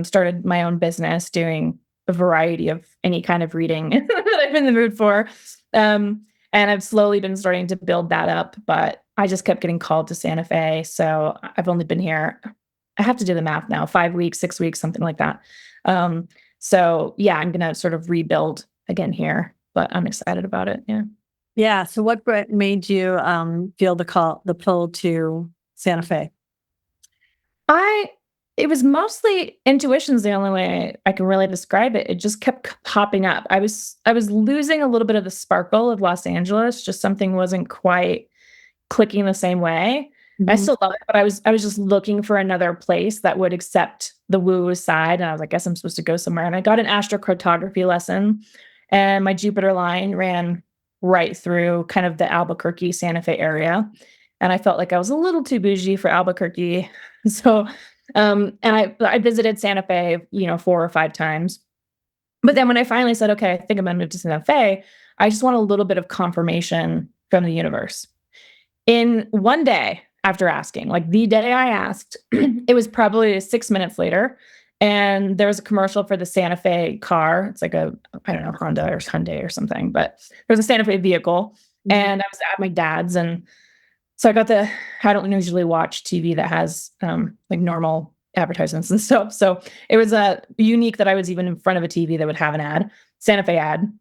started my own business doing a variety of any kind of reading that I'm in the mood for. And I've slowly been starting to build that up, but I just kept getting called to Santa Fe. So I've only been here, I have to do the math now, 5 weeks, 6 weeks, something like that. So yeah, I'm gonna sort of rebuild again here, but I'm excited about it. Yeah. Yeah. So what made you feel the pull to Santa Fe? I it was mostly intuition's the only way I can really describe it. It just kept popping up. I was losing a little bit of the sparkle of Los Angeles. Just something wasn't quite clicking the same way. I Mhm. still love it, but I was just looking for another place that would accept the woo-woo side. And I was like, I guess I'm supposed to go somewhere. And I got an astrocartography lesson, and my Jupiter line ran right through kind of the Albuquerque, Santa Fe area. And I felt like I was a little too bougie for Albuquerque. So, and I visited Santa Fe, 4 or 5 times. But then when I finally said, okay, I think I'm gonna move to Santa Fe, I just want a little bit of confirmation from the universe. In one day after asking, like the day I asked, it was probably 6 minutes later, and there was a commercial for the Santa Fe car. It's like a, I don't know, Honda or Hyundai or something, but there was a Santa Fe vehicle, Mhm. and I was at my dad's, and so I don't usually watch TV that has, like, normal advertisements and stuff, so it was, unique that I was even in front of a TV that would have an ad, Santa Fe ad,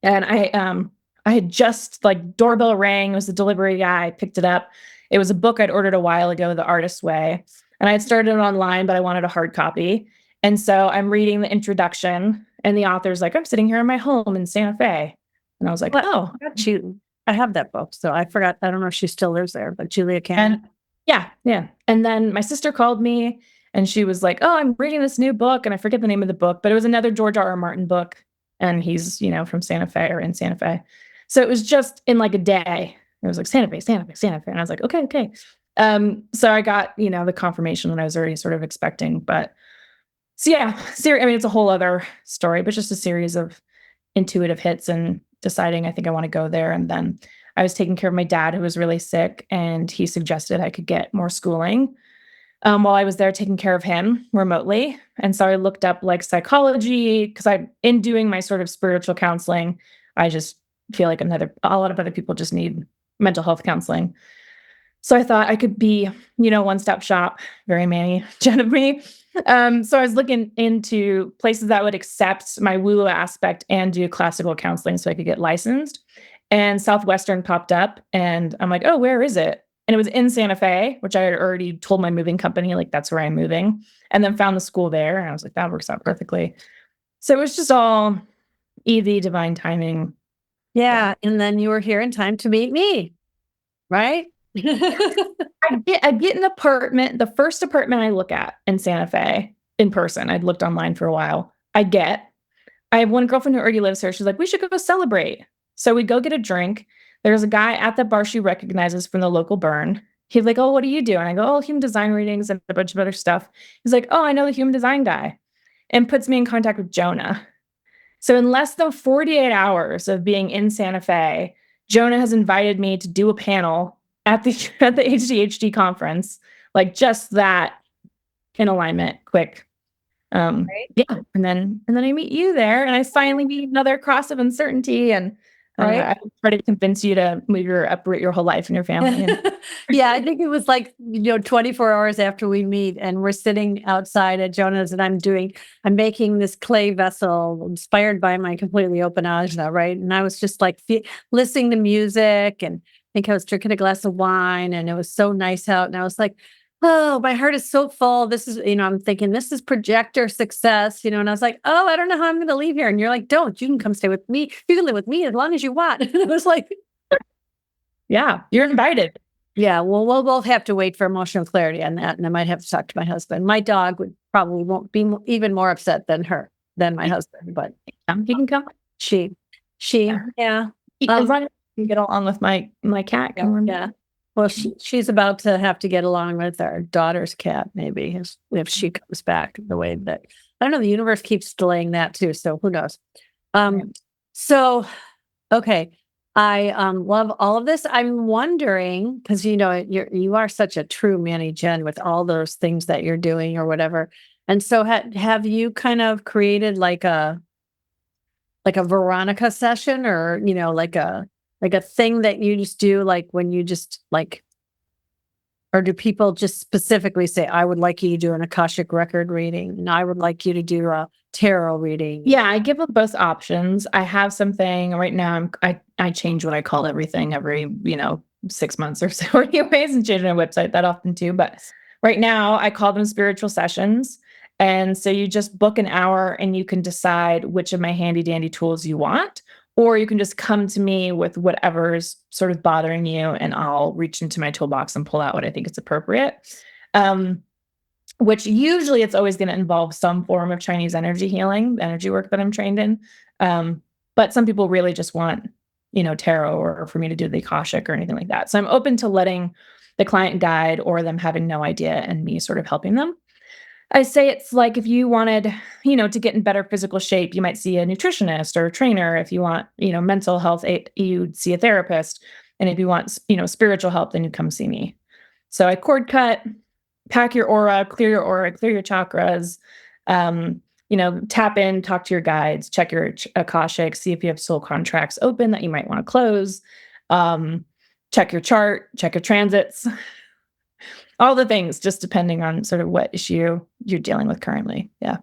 and I had just like doorbell rang, it was the delivery guy, I picked it up. It was a book I'd ordered a while ago, The Artist's Way, and I had started it online, but I wanted a hard copy. And so I'm reading the introduction, and the author's like, "I'm sitting here in my home in Santa Fe." And I was like, What? "Oh." I have that book, so I forgot. I don't know if she still lives there, but Julia Cameron. And yeah, yeah. And then my sister called me, and she was like, "Oh, I'm reading this new book," and I forget the name of the book, but it was another George R. R. Martin book, and he's, from Santa Fe or in Santa Fe. So it was just in like a day. It was like Santa Fe, Santa Fe, Santa Fe, and I was like, "Okay, okay." So I got, the confirmation that I was already sort of expecting, but so yeah, I mean, it's a whole other story, but just a series of intuitive hits and deciding I think I want to go there. And then I was taking care of my dad who was really sick, and he suggested I could get more schooling while I was there taking care of him remotely. And so I looked up like psychology because in doing my sort of spiritual counseling, I just feel like a lot of other people just need mental health counseling. So I thought I could be, one-stop shop, very Manny Jen of me. So I was looking into places that would accept my woo aspect and do classical counseling so I could get licensed. And Southwestern popped up, and I'm like, oh, where is it? And it was in Santa Fe, which I had already told my moving company, like, that's where I'm moving. And then found the school there. And I was like, that works out perfectly. So it was just all easy, divine timing. Yeah. Yeah, and then you were here in time to meet me, right? I get an apartment. The first apartment I look at in Santa Fe in person, I'd looked online for a while. I have one girlfriend who already lives here. She's like, we should go celebrate. So we go get a drink. There's a guy at the bar she recognizes from the local burn. He's like, oh, what do you do? And I go, oh, human design readings and a bunch of other stuff. He's like, oh, I know the human design guy, and puts me in contact with Jonah. So in less than 48 hours of being in Santa Fe, Jonah has invited me to do a panel at the at the HDHD conference, like just that in alignment, quick. Right. Yeah, and then I meet you there, and I finally meet another cross of uncertainty, and Right. I try to convince you to uproot your whole life and your family. And Yeah, I think it was like, 24 hours after we meet, and we're sitting outside at Jonah's, and I'm making this clay vessel inspired by my completely open Ajna, right? And I was just like listening to music, and I think I was drinking a glass of wine, and it was so nice out. And I was like, oh, my heart is so full. This is, I'm thinking this is projector success, and I was like, oh, I don't know how I'm going to leave here. And you're like, don't, you can come stay with me. You can live with me as long as you want. And it was like, yeah, you're invited. yeah, well, we'll both have to wait for emotional clarity on that, and I might have to talk to my husband. My dog won't be even more upset than my husband, but He can come. she, yeah, As long as you can get along with my cat. yeah. Well, she's about to have to get along with our daughter's cat, maybe if she comes back the way that I don't know. The universe keeps delaying that too, so who knows? So okay. I love all of this. I'm wondering, because you are such a true Manny Gen with all those things that you're doing or whatever. And so have you kind of created like a Veronica session, or like a thing that you just do, like when you just like, or do people just specifically say, I would like you to do an Akashic record reading, and I would like you to do a tarot reading? Yeah, I give them both options. I have something right now. I change what I call everything every 6 months or so, anyways, and change my website that often too. But right now, I call them spiritual sessions, and so you just book an hour, and you can decide which of my handy dandy tools you want, or you can just come to me with whatever's sort of bothering you, and I'll reach into my toolbox and pull out what I think is appropriate. Which usually it's always going to involve some form of Chinese energy healing, energy work that I'm trained in. But some people really just want, tarot, or for me to do the Akashic or anything like that. So I'm open to letting the client guide, or them having no idea and me sort of helping them. I say it's like if you wanted, to get in better physical shape, you might see a nutritionist or a trainer. If you want, mental health, you'd see a therapist. And if you want, spiritual help, then you come see me. So I cord cut, pack your aura, clear your chakras, tap in, talk to your guides, check your Akashic, see if you have soul contracts open that you might want to close, check your chart, check your transits, all the things, just depending on sort of what issue you're dealing with currently. Yeah.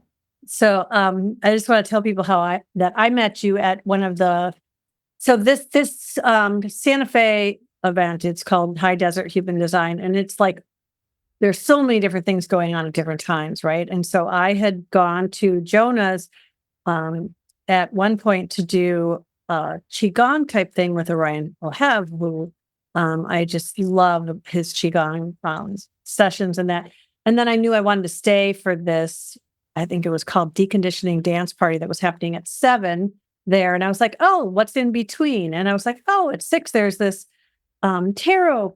So I just want to tell people that I met you at one of this Santa Fe event. It's called High Desert Human Design, and it's like there's so many different things going on at different times, right? And so I had gone to Jonah's at one point to do a qigong type thing with Orion Ohev, who I just love his qigong sessions and that. And then I knew I wanted to stay for this. I think it was called Deconditioning Dance Party that was happening at 7 there, and I was like, oh, what's in between? And I was like, oh, at 6 there's this tarot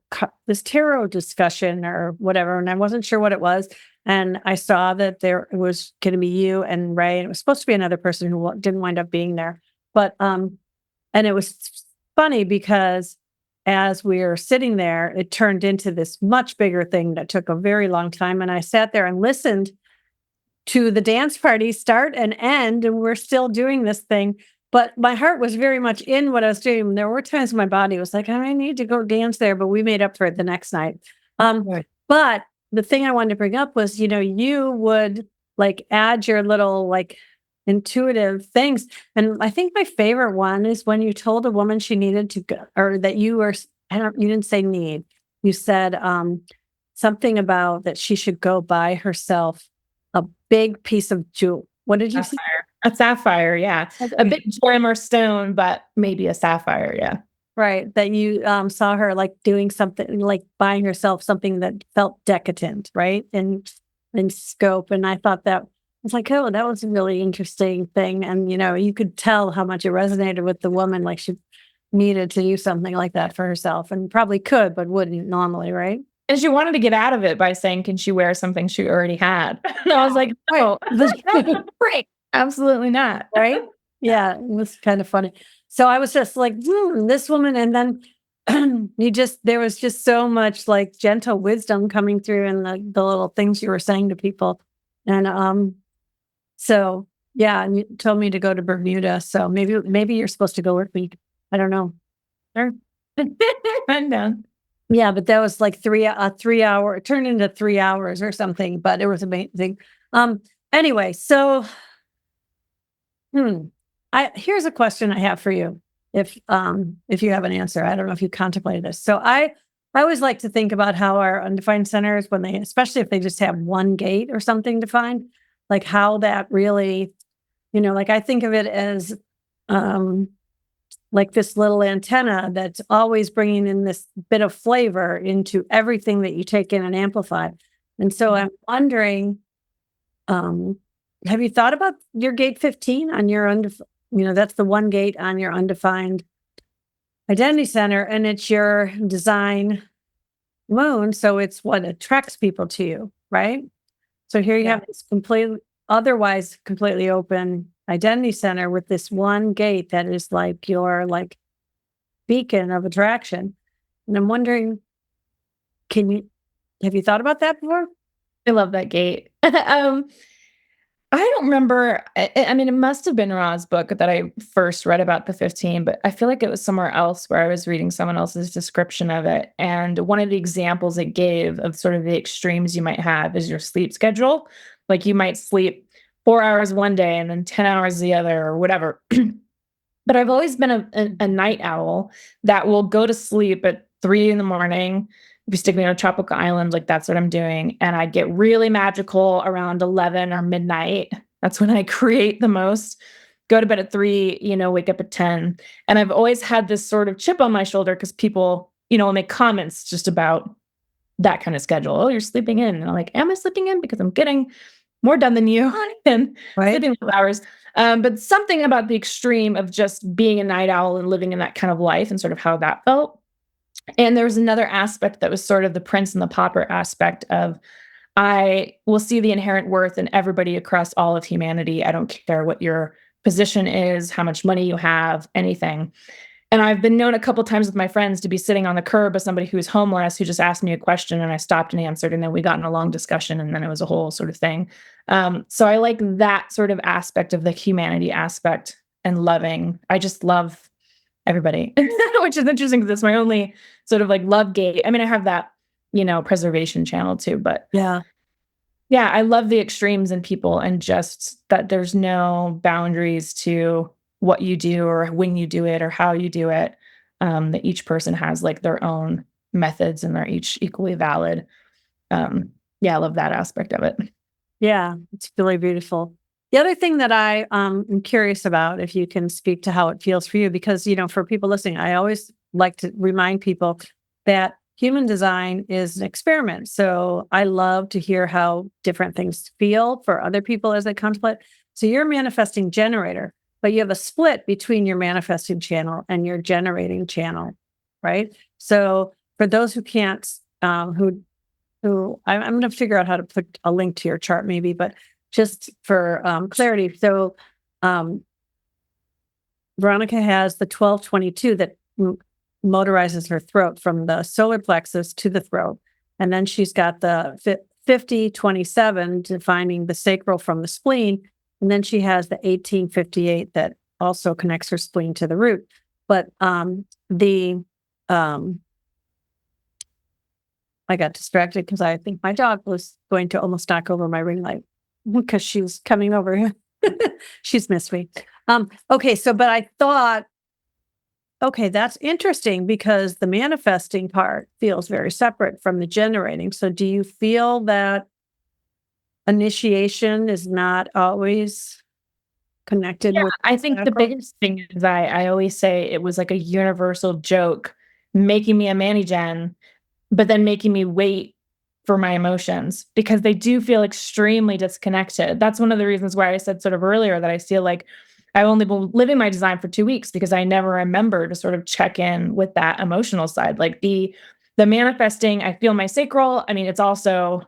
discussion or whatever, and I wasn't sure what it was. And I saw that there was going to be you and Ray, and it was supposed to be another person who didn't wind up being there. But and it was funny because as we were sitting there, it turned into this much bigger thing that took a very long time. And I sat there and listened to the dance party start and end, and we're still doing this thing. But my heart was very much in what I was doing. There were times my body was like, I need to go dance there, but we made up for it the next night. Right. But the thing I wanted to bring up was, you would like add your little like intuitive things. And I think my favorite one is when you told a woman she needed to go, or that you didn't say need. You said something about that she should go buy herself a big piece of jewel. What did you say? A sapphire, yeah. A big gem or stone, but maybe a sapphire, yeah. Right. That you saw her like doing something, like buying herself something that felt decadent, right? And in scope. And I thought that was like, oh, that was a really interesting thing. And you could tell how much it resonated with the woman, like she needed to do something like that for herself and probably could, but wouldn't normally, right? And she wanted to get out of it by saying, "Can she wear something she already had?" And I was like, Right. "No, that's not right. Absolutely not." Right? Yeah, it was kind of funny. So I was just like, this woman, and then there was just so much like gentle wisdom coming through in the little things you were saying to people. And so yeah, and you told me to go to Bermuda. So maybe you're supposed to go with me. I don't know. Sure. I'm down. Yeah, but that was like 3 hour, it turned into 3 hours or something, but it was amazing. Um, anyway, so Hmm. Here's a question I have for you. If you have an answer, I don't know if you contemplated this. So I always like to think about how our undefined centers, when they, especially if they just have one gate or something defined, like how that really, like I think of it as um, like this little antenna that's always bringing in this bit of flavor into everything that you take in and amplify. And so I'm wondering, um, have you thought about your gate 15 on your that's the one gate on your undefined identity center, and it's your design moon. So it's what attracts people to you, right? So here you Yeah. have this otherwise completely open identity center with this one gate that is like your like beacon of attraction. And I'm wondering, can you have you thought about that before? I love that gate. I don't remember. I mean, it must have been Ra's book that I first read about the 15, but I feel like it was somewhere else where I was reading someone else's description of it. And one of the examples it gave of sort of the extremes you might have is your sleep schedule. Like you might sleep 4 hours one day and then 10 hours the other or whatever. But I've always been a night owl that will go to sleep at 3 in the morning. If you stick me on a tropical island, like that's what I'm doing. And I get really magical around 11 or midnight. That's when I create the most. Go to bed at 3, wake up at 10. And I've always had this sort of chip on my shoulder because people, will make comments just about that kind of schedule. Oh, you're sleeping in. And I'm like, am I sleeping in? Because I'm getting more done than you and Right. sleeping 12 hours. But something about the extreme of just being a night owl and living in that kind of life and sort of how that felt. And there was another aspect that was sort of the prince and the pauper aspect of I will see the inherent worth in everybody across all of humanity. I don't care what your position is, how much money you have, anything. And I've been known a couple times with my friends to be sitting on the curb with somebody who's homeless who just asked me a question and I stopped and answered, and then we got in a long discussion and then it was a whole sort of thing. So I like that sort of aspect of the humanity aspect and loving. I just love everybody, which is interesting because it's my only sort of like love gate. I mean, I have that, preservation channel too, but Yeah. yeah, I love the extremes in people and just that there's no boundaries to what you do or when you do it or how you do it. That each person has like their own methods and they're each equally valid. Yeah, I love that aspect of it. Yeah, it's really beautiful. The other thing that I am curious about, if you can speak to how it feels for you, because for people listening, I always like to remind people that human design is an experiment. So I love to hear how different things feel for other people as they contemplate. So you're a manifesting generator, but you have a split between your manifesting channel and your generating channel, right? So for those who can't, who I'm going to figure out how to put a link to your chart maybe, but just for clarity. So um, Veronica has the 1222 that motorizes her throat from the solar plexus to the throat. And then she's got the 5027 defining the sacral from the spleen. And then she has the 1858 that also connects her spleen to the root. But the I got distracted because I think my dog was going to almost knock over my ring light because she was coming over here. She's missed me. Okay, but I thought, okay, that's interesting because the manifesting part feels very separate from the generating. So do you feel that initiation is not always connected Yeah, with I think the sacral? biggest thing is I always say it was like a universal joke making me a Manny-Gen, but then making me wait for my emotions because they do feel extremely disconnected. That's one of the reasons why I said sort of earlier that I feel like I've only been living my design for 2 weeks because I never remember to sort of check in with that emotional side. Like the manifesting, I feel my sacral. I mean, it's also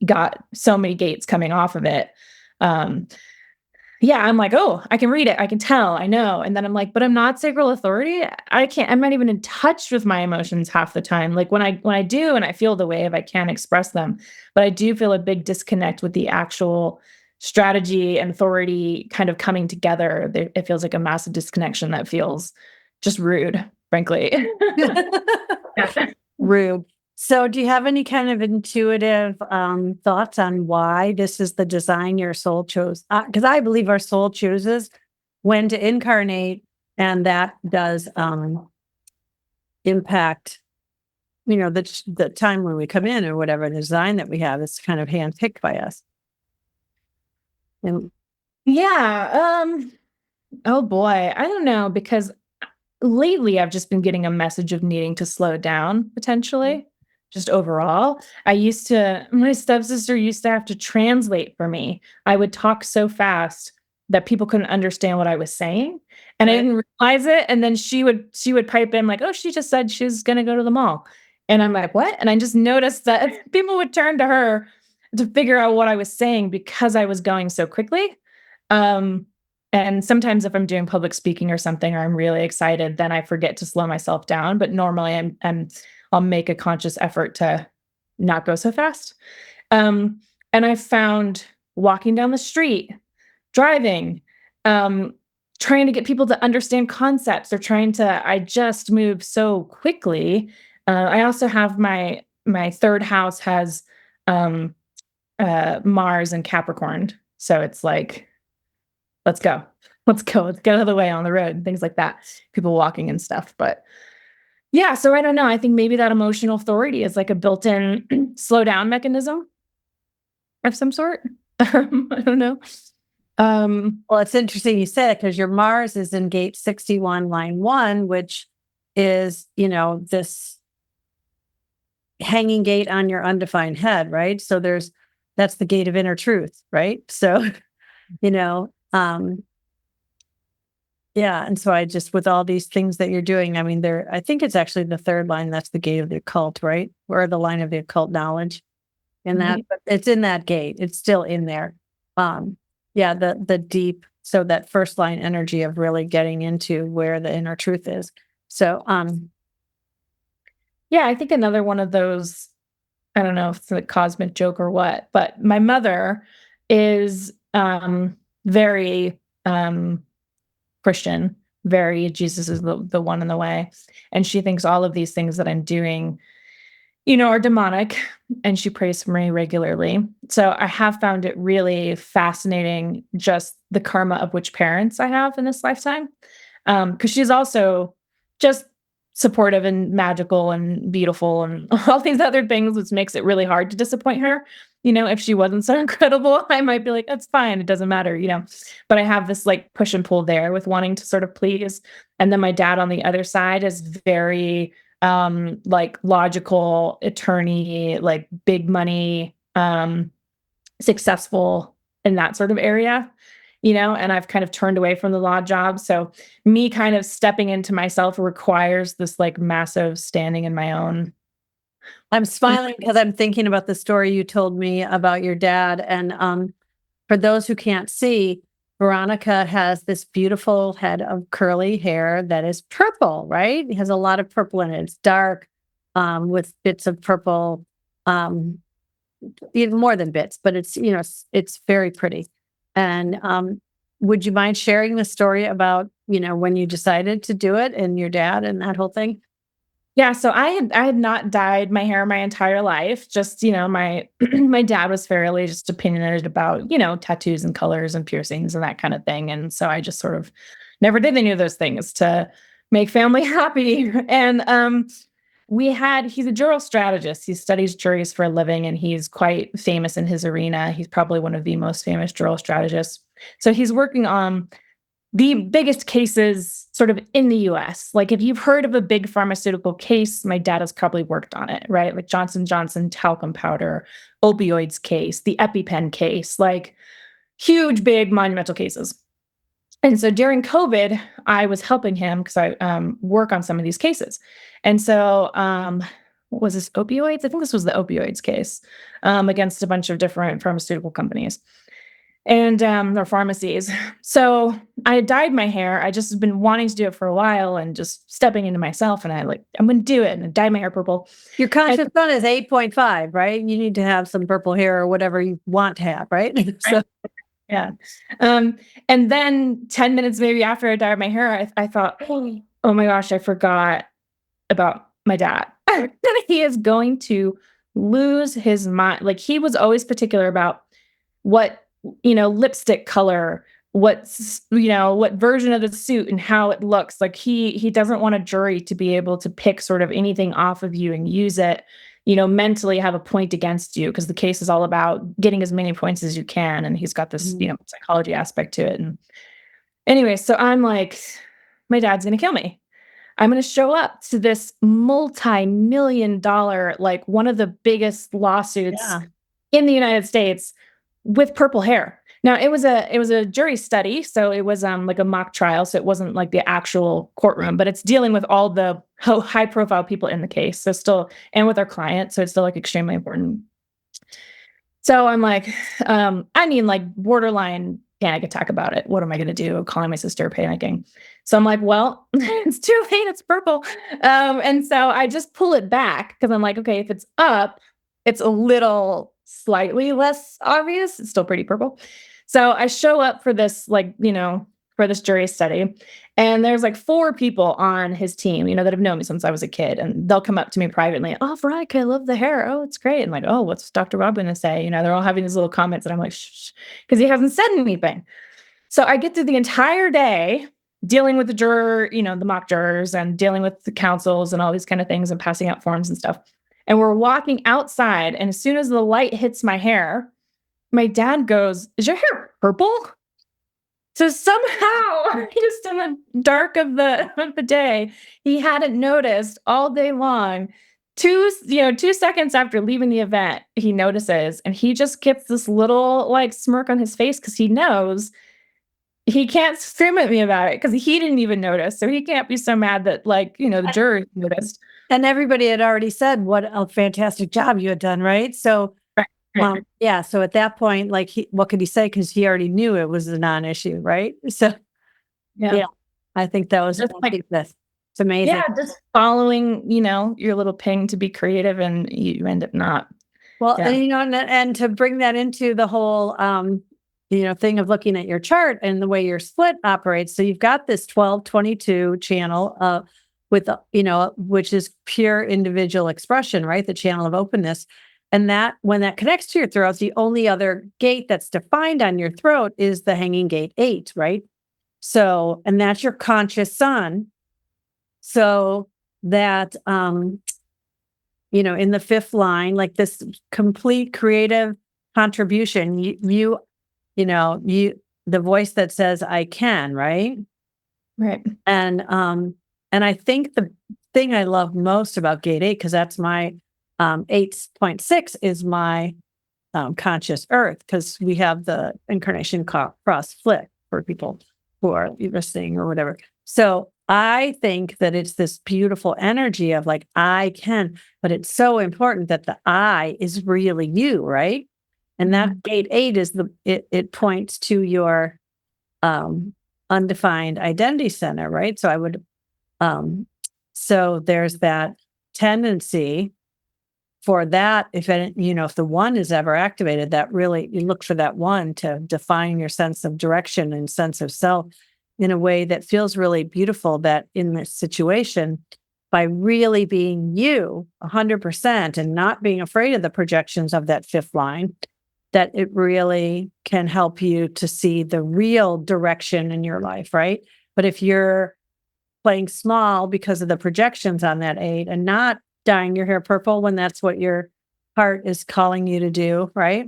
got so many gates coming off of it. Um, yeah, I'm like, "Oh, I can read it, I can tell, I know," and then I'm like, "But I'm not sacral authority, I'm not even in touch with my emotions half the time." Like, when I do and I feel the wave, I can express them, but I do feel a big disconnect with the actual strategy and authority kind of coming together. It feels like a massive disconnection that feels just rude, frankly. Yeah. Rude. So, do you have any kind of intuitive thoughts on why this is the design your soul chose? Because I believe our soul chooses when to incarnate, and that does impact, the time when we come in or whatever design that we have is kind of handpicked by us. And Yeah, oh boy, I don't know because lately I've just been getting a message of needing to slow down potentially, just overall. My stepsister used to have to translate for me. I would talk so fast that people couldn't understand what I was saying, and I right. didn't realize it, and then she would pipe in like, "Oh, she just said she's gonna go to the mall." And I'm like, "What?" And I just noticed that people would turn to her to figure out what I was saying because I was going so quickly. Um, and sometimes if I'm doing public speaking or something, or I'm really excited, then I forget to slow myself down. But normally I'll make a conscious effort to not go so fast. Um, and I found walking down the street, driving, um, trying to get people to understand concepts or I just move so quickly. I also have my third house has um Mars and Capricorn. So it's like let's go. Let's go. Let's get out of the way on the road and things like that. People walking and stuff. But yeah, so I don't know. I think maybe that emotional authority is like a built-in slow down mechanism of some sort. I don't know. Um, Well, it's interesting you say that because your Mars is in gate 61, line 1, which is, this hanging gate on your undefined head, right? So that's the gate of inner truth, right? So, you know, um, yeah. And so I just, with all these things that you're doing, I mean, I think it's actually the third line. That's the gate of the occult, right? Or the line of the occult knowledge. And that, right. but it's in that gate. It's still in there. Um, yeah, the deep, so that first line energy of really getting into where the inner truth is. So, Yeah, I think another one of those, I don't know if it's a cosmic joke or what, but my mother is very Christian, very Jesus is the one in the way. And she thinks all of these things that I'm doing are demonic, and she prays for me regularly. So I have found it really fascinating just the karma of which parents I have in this lifetime. Because she's also just supportive and magical and beautiful and all these other things, which makes it really hard to disappoint her. If she wasn't so incredible, I might be like, that's fine, it doesn't matter. But I have this like push and pull there with wanting to sort of please. And then my dad on the other side is very like logical attorney, like big money, successful in that sort of area, and I've kind of turned away from the law job. So me kind of stepping into myself requires this like massive standing in my own. I'm smiling because I'm thinking about the story you told me about your dad. And for those who can't see, Veronica has this beautiful head of curly hair that is purple, right? It has a lot of purple in it. It's dark, with bits of purple, um, even more than bits, but it's very pretty. And would you mind sharing the story about, when you decided to do it and your dad and that whole thing? Yeah, so I had not dyed my hair my entire life. Just, my my dad was fairly just opinionated about, tattoos and colors and piercings and that kind of thing. And so I just sort of never did any of those things to make family happy. And he's a jural strategist. He studies juries for a living and he's quite famous in his arena. He's probably one of the most famous jural strategists. So he's working on the biggest cases sort of in the US. Like if you've heard of a big pharmaceutical case, my dad has probably worked on it, right? Like Johnson Johnson talcum powder, opioids case, the EpiPen case, like huge, big monumental cases. And so during COVID, I was helping him because I work on some of these cases. And so, what was this opioids? I think this was the opioids case against a bunch of different pharmaceutical companies and their pharmacies. So I had dyed my hair. I just had been wanting to do it for a while and just stepping into myself. And I'm going to do it. And I dyed my hair purple. Your conscious sun is 8.5, right? You need to have some purple hair or whatever you want to have, right? So. Yeah. And then 10 minutes maybe after I dyed my hair, I thought, oh my gosh, I forgot about my dad. He is going to lose his mind. Like he was always particular about what, lipstick color, what version of the suit and how it looks. Like he doesn't want a jury to be able to pick sort of anything off of you and use it, mentally have a point against you because the case is all about getting as many points as you can. And he's got this, psychology aspect to it. And anyway, so I'm like, my dad's going to kill me. I'm going to show up to this multi-million-dollar, like one of the biggest lawsuits in the United States with purple hair. Now it was a jury study, so it was like a mock trial, so it wasn't like the actual courtroom, but it's dealing with all the high profile people in the case, so still, and with our client, so it's still like extremely important. So I'm like, like borderline panic attack about it. What am I going to do? Calling my sister, panicking. So I'm like, well, it's too late. It's purple. And so I just pull it back because I'm like, okay, if it's up, it's a little slightly less obvious. It's still pretty purple. So I show up for this, for this jury study. And there's like 4 people on his team, that have known me since I was a kid. And they'll come up to me privately. Oh, Veronica, I love the hair. Oh, it's great. And like, oh, what's Dr. Rob going to say? They're all having these little comments. And I'm like, shh, because he hasn't said anything. So I get through the entire day dealing with the juror, the mock jurors and dealing with the counsels and all these kind of things and passing out forms and stuff. And we're walking outside. And as soon as the light hits my hair, my dad goes, is your hair purple? So somehow, just in the dark of the day, he hadn't noticed all day long. 2 seconds after leaving the event, he notices, and he just gets this little smirk on his face because he knows he can't scream at me about it because he didn't even notice. So he can't be so mad that the jury noticed. And everybody had already said what a fantastic job you had done, right? So. Yeah. So at that point, what could he say? Because he already knew it was a non-issue, right? So, yeah, I think that was it's amazing. Yeah, just following, your little ping to be creative, and you end up not. Well, and to bring that into the whole, thing of looking at your chart and the way your split operates. So you've got this 12-22 channel with, which is pure individual expression, right? The channel of openness. And that when that connects to your throat, the only other gate that's defined on your throat is the hanging gate 8, right? So, and that's your conscious sun. So that, in the 5th line, like this complete creative contribution, the voice that says, I can, right? Right. And I think the thing I love most about gate 8, because that's my 8.6 is my conscious earth, because we have the incarnation cross flip for people who are listening or whatever. So I think that it's this beautiful energy of I can, but it's so important that the I is really you, right? And that gate 8 is it points to your undefined identity center, right? So I would so there's that tendency for that, if the 1 is ever activated, that really, you look for that 1 to define your sense of direction and sense of self in a way that feels really beautiful, that in this situation, by really being you 100% and not being afraid of the projections of that 5th line, that it really can help you to see the real direction in your life, right? But if you're playing small because of the projections on that 8 and not dyeing your hair purple when that's what your heart is calling you to do, right?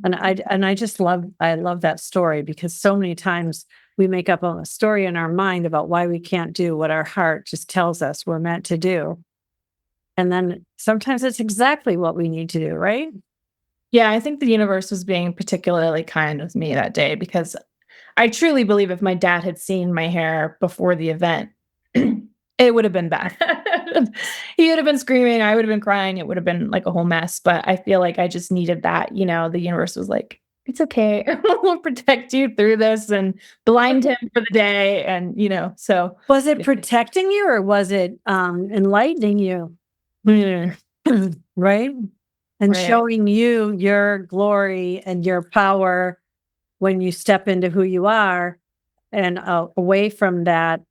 And I just love that story, because so many times we make up a story in our mind about why we can't do what our heart just tells us we're meant to do. And then sometimes it's exactly what we need to do, right? Yeah, I think the universe was being particularly kind with me that day because I truly believe if my dad had seen my hair before the event, it would have been bad. He would have been screaming, I would have been crying, it would have been like a whole mess, but I feel like I just needed that, the universe was like, "It's okay. We'll protect you through this," and blind him for the day so Was it protecting you, or was it enlightening you? Right? And Right. showing you your glory and your power when you step into who you are, and away from that,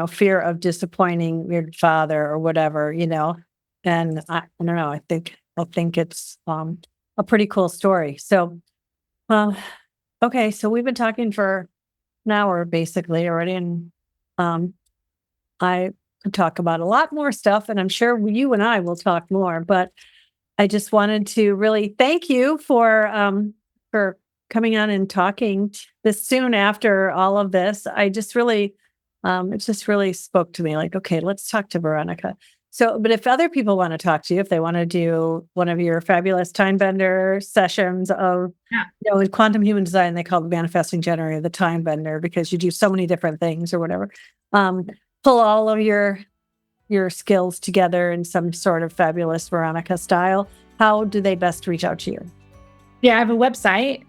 fear of disappointing your father or whatever. And I don't know. I think it's a pretty cool story. So, okay, so we've been talking for an hour basically already, and I could talk about a lot more stuff, and I'm sure you and I will talk more. But I just wanted to really thank you for coming on and talking this soon after all of this. I just really, it just really spoke to me. Like, okay, let's talk to Veronica. So, but if other people want to talk to you, if they want to do one of your fabulous time bender sessions of, Yeah. in quantum human design, they call the manifesting generator the time bender, because you do so many different things or whatever. Pull all of your skills together in some sort of fabulous Veronica style. How do they best reach out to you? Yeah, I have a website,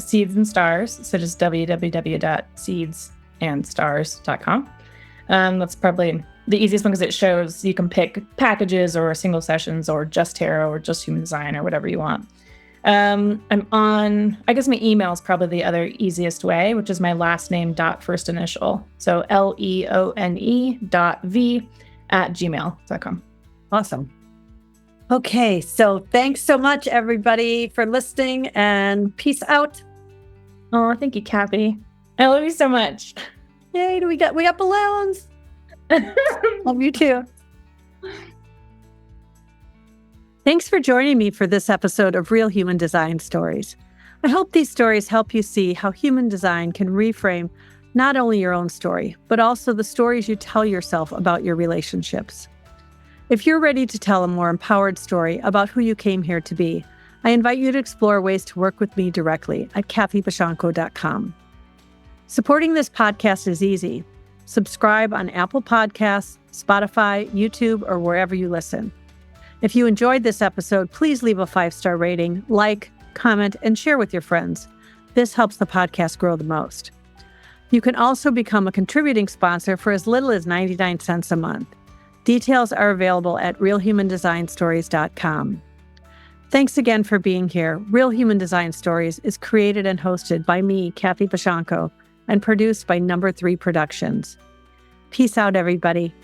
Seeds and Stars, so just www.seedsandstars.com. That's probably the easiest one because it shows you can pick packages or single sessions or just tarot or just human design or whatever you want. I'm on, I guess my email is probably the other easiest way, which is my last name dot first initial. So leone.v@gmail.com. Awesome. Okay, so thanks so much, everybody, for listening, and peace out. Oh, thank you, Kathy. I love you so much. Yay, we got balloons. Love you too. Thanks for joining me for this episode of Real Human Design Stories. I hope these stories help you see how human design can reframe not only your own story, but also the stories you tell yourself about your relationships. If you're ready to tell a more empowered story about who you came here to be, I invite you to explore ways to work with me directly at kathybashanko.com. Supporting this podcast is easy. Subscribe on Apple Podcasts, Spotify, YouTube, or wherever you listen. If you enjoyed this episode, please leave a 5-star rating, like, comment, and share with your friends. This helps the podcast grow the most. You can also become a contributing sponsor for as little as 99 cents a month. Details are available at realhumandesignstories.com. Thanks again for being here. Real Human Design Stories is created and hosted by me, Kathy Bashanko, and produced by Number 3 Productions. Peace out, everybody.